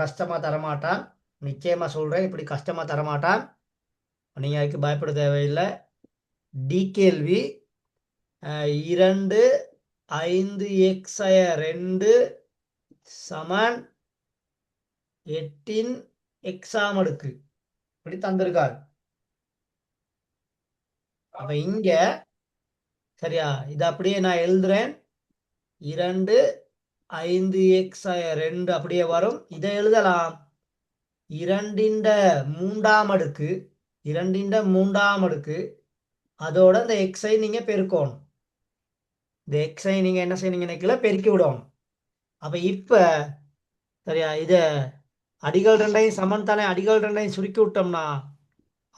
S1: கஷ்டமாக தரமாட்டான். நிச்சயமாக சொல்கிறேன், இப்படி கஷ்டமாக தரமாட்டான். நீங்கள் அதுக்கு பயப்பட தேவையில்லை. டி கேள்வி 2 5x 2 சமன் 8ன் எக்ஸாம் அடுக்கு இப்படி தந்திருக்கார். அப்ப இங்க சரியா, இது அப்படியே நான் எழுதுறேன். 2 5x 2 அப்படியே வரும். இதை எழுதலாம் 2ன் 3ஆம் அடுக்கு. 2ன் 3ஆம் அடுக்கு அதோட இந்த எக்ஸை நீங்க பெருக்கணும். இந்த எக்ஸை நீங்க என்ன செய்யணுங்க, பெருக்கி விடணும். அப்ப இப்ப சரியா, இத அடிகள் 2ஐயும் சமன் தானே, அடிகள் 2ஐயும் சுருக்கி விட்டோம்னா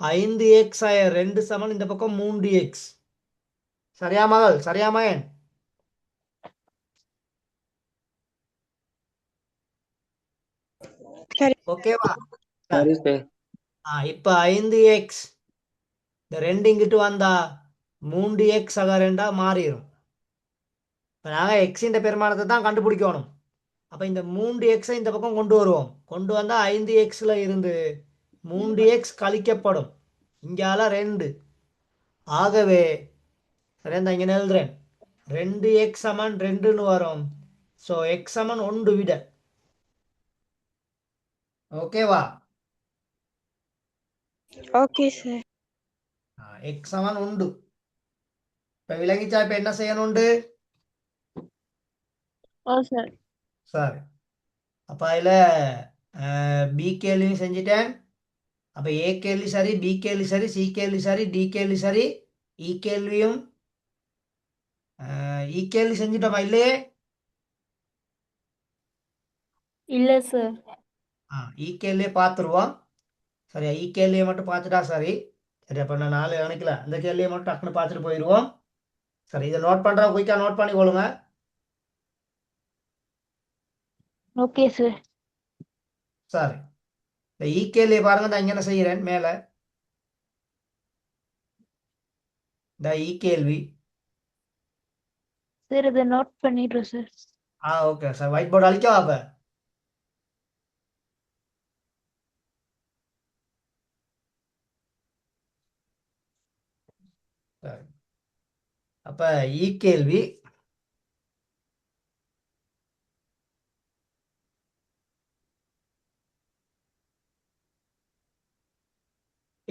S1: 5x 2 சமன் இந்த பக்கம் 3x. சரியா மகள்? சரியா மகன்?
S2: சரி
S1: ஓகேவா?
S6: சரி சார்.
S1: இப்போ 5x இந்த ரெண்டு இங்கிட்டு வந்தா 3x ஆக ரெண்டா மாறிடும். இப்போ நாங்கள் எக்ஸின் பெருமானத்தை தான் கண்டுபிடிக்கணும். அப்போ இந்த 3x இந்த பக்கம் கொண்டு வருவோம். கொண்டு வந்தால் 5xல இருந்து 3x கழிக்கப்படும். இங்கால 2. ஆகவே சரி இந்த இங்கே எழுதுறேன். 2x சமன் 2ன்னு வரும். ஸோ எக்ஸ் சமன் 1 விட. ஓகேவா?
S2: Okay sir.
S1: எக்ஸ் சமன் 1. இப்போ விளங்கிச்சா? இப்போ என்ன செய்யணுண்டு?
S3: ஓ சார்.
S1: சரி. அப்போ அதில் பி கேள்வியும் செஞ்சிட்டேன். அப்போ ஏ கேள்வி சரி, பி கேள்வி சரி, சி கேள்வி சரி, டி கேள்வி சரி, இ கேள்வியும் இ கேள்வி செஞ்சிட்டோமா இல்லையே?
S3: இல்ல சார்.
S1: இ கேள்வியை பார்த்துருவோம். சரியா? இ கேள்வியை மட்டும் பார்த்துட்டா சரி. சரி அப்போ நான் 4 கணக்கில் அந்த கேள்வியை மட்டும் டக்குன்னு பார்த்துட்டு போயிடுவோம். சரி இதை நோட் பண்ணுறா, குயிக்காக நோட் பண்ணி கொள்ளுங்க.
S3: Okay sir.
S1: சரி இந்த இ கேள்வியை பாருங்க. நான் இங்கே என்ன செய்கிறேன் மேலே இந்த இ கேள்வி.
S3: சார் இதை நோட் பண்ணிடுறோம் sir.
S1: Okay sir. White board அழிக்கவா? அப்போ சரி. அப்போ இ கேள்வி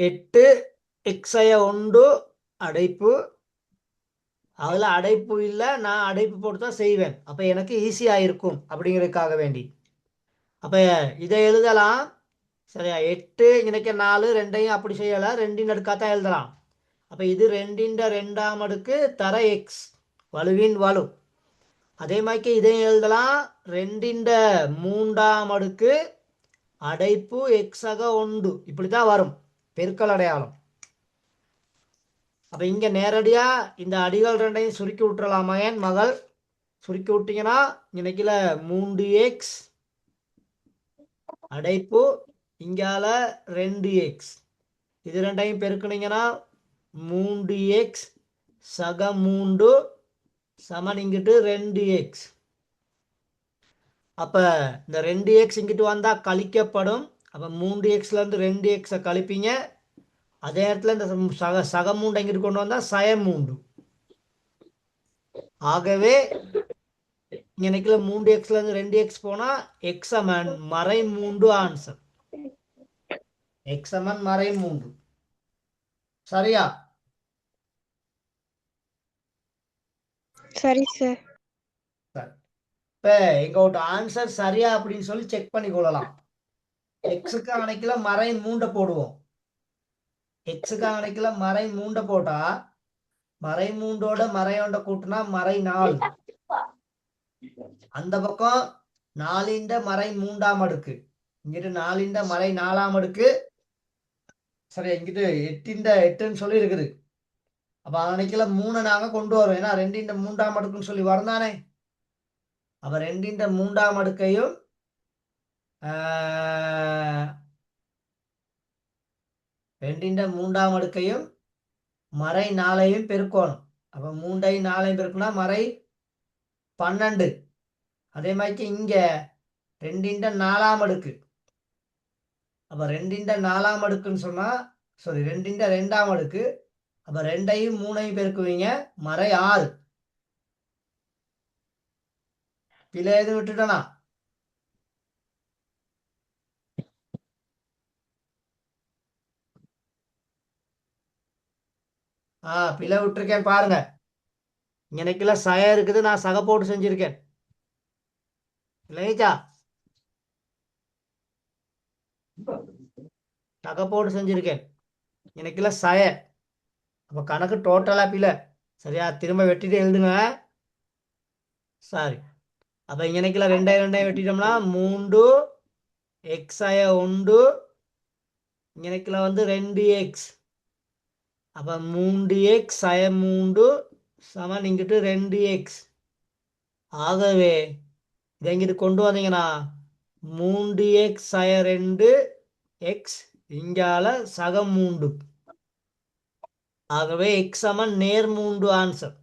S1: 8x1 அடைப்பு. அதில் அடைப்பு இல்லை, நான் அடைப்பு போட்டு தான் செய்வேன். அப்போ எனக்கு ஈஸியாக இருக்கும் அப்படிங்கிறதுக்காக வேண்டி. அப்போ இதை எழுதலாம். சரியா? 8 இணைக்க 4 ரெண்டையும் அப்படி செய்யலாம். 2 அடுக்காத்தான் எழுதலாம். அப்போ இது 2 அடுக்கு தர எக்ஸ் வலுவின் வலு. அதே மாதிரி இதையும் எழுதலாம். 2 அடுக்கு அடைப்பு எக்ஸாக 1 இப்படி தான் வரும் பெருக்கல் அடையாளம். அப்போ இங்கே நேரடியாக இந்த அடிகள் ரெண்டையும் சுருக்கி விட்டுறலாமா? என் மகள் சுருக்கி விட்டிங்கன்னா இன்னைக்குல 3x அடைப்பு இங்கால 2x இது ரெண்டையும் பெருக்குனீங்கன்னா 3x சக 3 சமன் இங்கிட்டு 2x. அப்போ இந்த 2x இங்கிட்டு வந்தால் கழிக்கப்படும். அப்போ 3xலேருந்து 2xை கழிப்பீங்க. அதே நேரத்தில் இந்த சக 3 இங்கிட்டு கொண்டு வந்தால் சய 3. ஆகவே இன்னைக்குல 3xலேருந்து 2x போனால் எக்ஸ் சமன் மறை 3 ஆன்சர். எக்ஸ் சமன் மறை 3. சரியா?
S2: சரி சார்.
S1: இப்போ எங்களோட ஆன்சர் சரியா அப்படின்னு சொல்லி செக் பண்ணி கொள்ளலாம். எக்ஸுக்கு அணைக்கில் மறை 3 போடுவோம். எக்ஸுக்கு அணைக்கில் மறை 3 போட்டா மறை 3ஓட மறையோட கூட்டினா மறை 4. அந்த பக்கம் 4 மறை 3ஆம் அடுக்கு, இங்கிட்டு 4 மறை 4ஆம் அடுக்கு. சரி இங்கிட்டு 8ன்னு சொல்லி இருக்குது. அப்போ அன்னைக்குல 3 நாங்கள் கொண்டு வரோம். ஏன்னா 2 3ஆம் அடுக்குன்னு சொல்லி வரந்தானே. அப்போ 2 3ஆம் அடுக்கையும் 2 3ஆம் அடுக்கையும் மறை 4ஐயும் பெருக்கணும். அப்போ 3ஐயும் 4ஐயும் பெருக்குனா மறை 12. அதே மாதிரி இங்கே 2 4ஆம் அடுக்கு. அப்போ 2 4ஆம் அடுக்குன்னு சொன்னால் சாரி 2 2ஆம் அடுக்கு. அப்போ 2ஐயும் 3ஐயும் பெருக்குவீங்க மறை 6. பிள்ளை எதுவும் விட்டுட்டனா? பிள்ளை விட்டுருக்கேன் பாருங்க. எனக்குல சய இருக்குது, நான் சக போட்டு செஞ்சிருக்கேன் இல்லைச்சா? சக போட்டு செஞ்சிருக்கேன் எனக்குல சய. அப்போ கணக்கு டோட்டலாக பிள்ளை சரியா? திரும்ப வெட்டிட்டு எழுதுங்க. சரி அப்போ இங்கனைக்குல 2 வெட்டிட்டோம்னா 3 எக்ஸ் சய 1 இங்கனைக்குல வந்து 2x. அப்போ 3x சய 3 சமன் இங்கிட்டு 2x. ஆகவே இதை இங்கிட்டு கொண்டு வந்தீங்கன்னா 3x சய 2 x இங்கால சக 3. ஆகவே x சமன் நேர் 3 ஆன்சர்.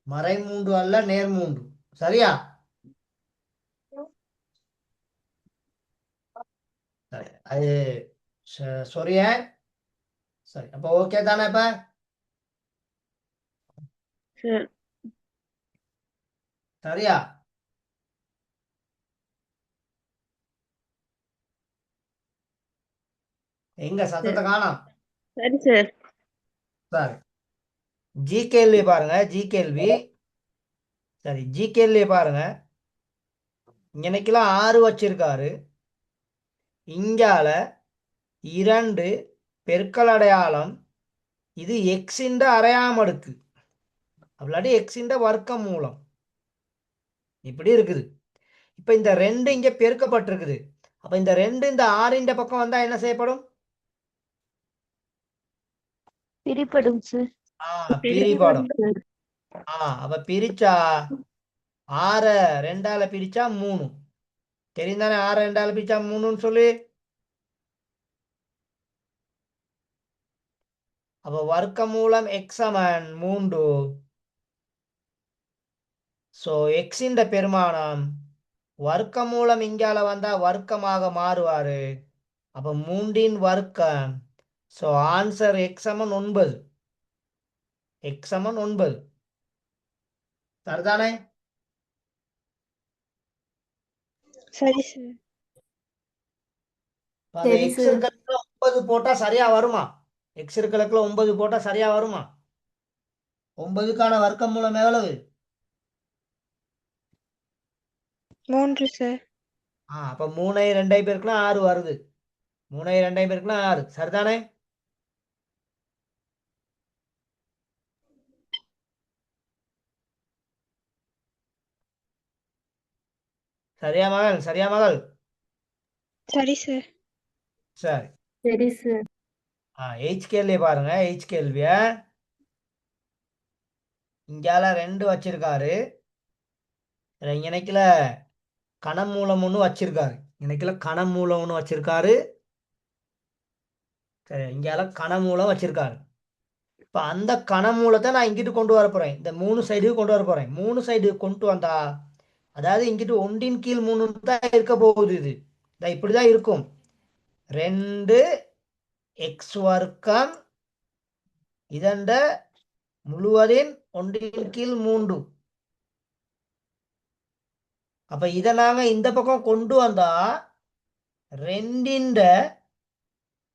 S1: மறை 3 அல்ல, நேர் 3. சரியா? சரி, அது சொரிய. சரி, அப்ப ஓகே தானே? இப்ப
S5: sir,
S1: சரியா? எங்க சத்தத்தை காணோம்?
S5: சரி sir,
S1: சரி, ஜி கேள்வி பாருங்க. ஜி கேள்வி. சரி, ஜி கேள்வி பாருங்க. இன்னைக்கெல்லாம் 6 வச்சிருக்காரு. இங்கால 2 பெருக்கல் அடையாளம். இது எக்ஸின் அரையாம் அடுக்கு, அல்லாட்டி எக்ஸின் வர்க்க மூலம். இப்படி இருக்குது. இப்ப இந்த 2 இங்க பெருக்கப்பட்டிருக்குது. அப்ப இந்த 2 இந்த 6 பக்கம் வந்தா என்ன செய்யப்படும்?
S3: பிரிப்படும் சார்.
S1: பிரிபடும். அப்ப பிரிச்சா 6 2ஆல பிரிச்சா 3. தெரியுந்தானே? 6 2ஆல பிரிச்சா 3ன்னு சொல்லி. அப்ப வர்க்க மூலம் எக்ஸ் சமன் 3. ஸோ எக்ஸின் பெருமானம் வர்க்க மூலம் இங்கால வந்தா வர்க்கமாக மாறுவாரு. அப்ப 3ன் வர்க்கம். ஸோ ஆன்சர் எக்ஸ் சமன் 9. எக்ஸ் சமன் 9. சரிதானே?
S2: சரி சார்.
S3: சரி
S1: எக்ஸ்
S3: சார்.
S1: இருக்கல 9 போட்டா சரியா வருமா? எக்ஸ் இருக்கல 9 போட்டா சரியா வருமா? 9க்கான வர்க்க மூலம் எவ்வளவு?
S2: 3 சார்.
S1: அப்ப 3 2 பேருக்குலாம் 6 வருது. 3 2 பேருக்குலாம் 6. சரிதானே? சரியா மகள்? சரியா மகள்?
S2: சரி சார்.
S1: சரி.
S3: சரி சார்.
S1: எயிச் கேள்வி பாருங்க. எயிச் கேள்விய இங்கால 2 வச்சிருக்காரு. இணைக்கல கணம் மூலம் ஒன்று வச்சிருக்காரு. இணைக்கல கணம் மூலம் ஒன்று வச்சிருக்காரு. சரி, இங்கால கணமூலம் வச்சிருக்காரு. இப்ப அந்த கணமூலத்தை நான் இங்கிட்டு கொண்டு வர போறேன். இந்த 3 சைடுக்கு கொண்டு வர போறேன். 3 சைடு கொண்டு வந்தா, அதாவது இங்கிட்டு 1ன் கீழ் 3 தான் இருக்க போகுது. இது இப்படிதான் இருக்கும். 2 எக்ஸ் வர்க்கம் இதண்ட முழுவதின் 1ன் கீழ் 3. அப்ப இதை நாங்க இந்த பக்கம் கொண்டு வந்தா 2ன்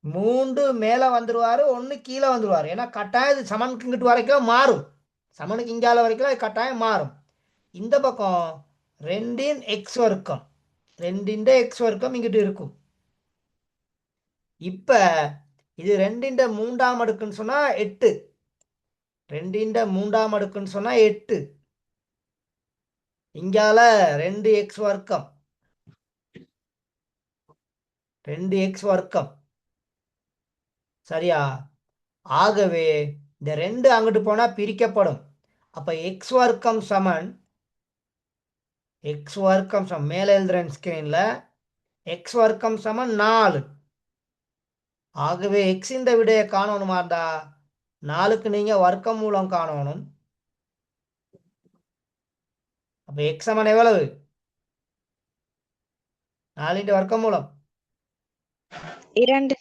S1: 3 மேல வந்துருவாரு, 1 கீழே வந்துருவாரு. ஏன்னா கட்டாயம் இது சமனுக்கு இங்கிட்டு வரைக்கும் மாறும். சமனுக்கு இங்கால வரைக்கும் அது கட்டாயம் மாறும். இந்த பக்கம் 2ன் எக்ஸ் வர்க்கம், 2ன் எக்ஸ் வர்க்கம் இங்கிட்டு இருக்கும். இப்ப இது 2ன் 3ஆம் அடுக்குன்னு சொன்னா 8. 2ன் 3ஆம் அடுக்குன்னு சொன்னா 8. இங்கால 2 எக்ஸ் வர்க்கம், 2 எக்ஸ் வர்க்கம். சரியா? ஆகவே இந்த 2 அங்கிட்டு போனா பிரிக்கப்படும். அப்ப எக்ஸ் வர்க்கம் சமன், எக்ஸ் வர்க்கம் சமன் மேல எழுதுறேன் ஸ்கிரீன்ல, எக்ஸ் வர்க்கம் சமன் 4. ஆகவே எக்ஸ் இந்த விடையை காணணுமா இருந்தா 4க்கு நீங்க வர்க்க மூலம் காணணும். அப்ப எக்ஸ் சமன் எவ்வளவு? 4 வர்க்க மூலம்
S2: 2.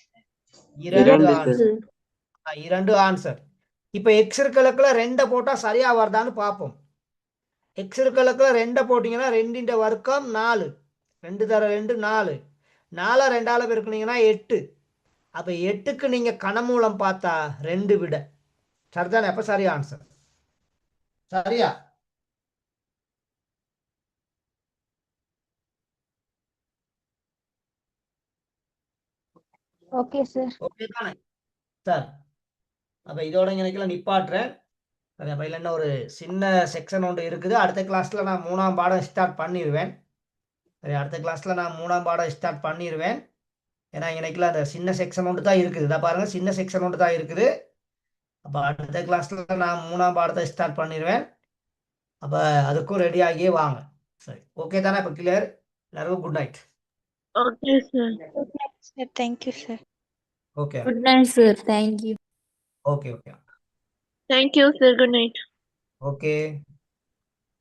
S1: 2 ஆன்சர். இப்ப எக்ஸ் இருக்கலுக்குள்ள 2 போட்டா சரியா வருதான்னு பார்ப்போம். எக்ஸ் இருக்கலுக்குள்ள 2 போட்டீங்கன்னா 2ன் வர்க்கம் 4. 2 தர 2 4. 4 2ஆல பெருக்குனீங்கன்னா 8. அப்ப 8க்கு நீங்க கணமூலம் பார்த்தா 2 விட. சரிதானே? அப்ப சரியா ஆன்சர். சரியா?
S3: Okay sir.
S1: ஓகே தானே? சரி, அப்ப இதோட எனக்கு நிப்பாட்டுறேன். சரி, அப்ப இல்லைன்னா ஒரு சின்ன செக்ஷன் ஒன்று இருக்குது. அடுத்த கிளாஸ்ல நான் 3ஆம் பாடம் ஸ்டார்ட் பண்ணிடுவேன். சரி, அடுத்த கிளாஸ்ல நான் 3ஆம் பாடம் ஸ்டார்ட் பண்ணிடுவேன். ஏன்னா எனக்குலாம் அந்த சின்ன செக்ஷன் ஒன்று தான் இருக்குது. இதை பாருங்க, சின்ன செக்ஷன் ஒன்று தான் இருக்குது. அப்ப அடுத்த கிளாஸ்ல நான் 3ஆம் பாடத்தை ஸ்டார்ட் பண்ணிடுவேன். அப்ப அதுக்கும் ரெடி ஆகியே வாங்க. சரி, ஓகே தானே? இப்போ கிளியர்? எல்லாருக்கும் good night.
S5: Okay, sir.
S2: Good night, sir. Thank you, sir.
S1: Okay
S3: good night sir thank you
S1: okay okay
S5: Thank you, sir. Good night.
S1: Okay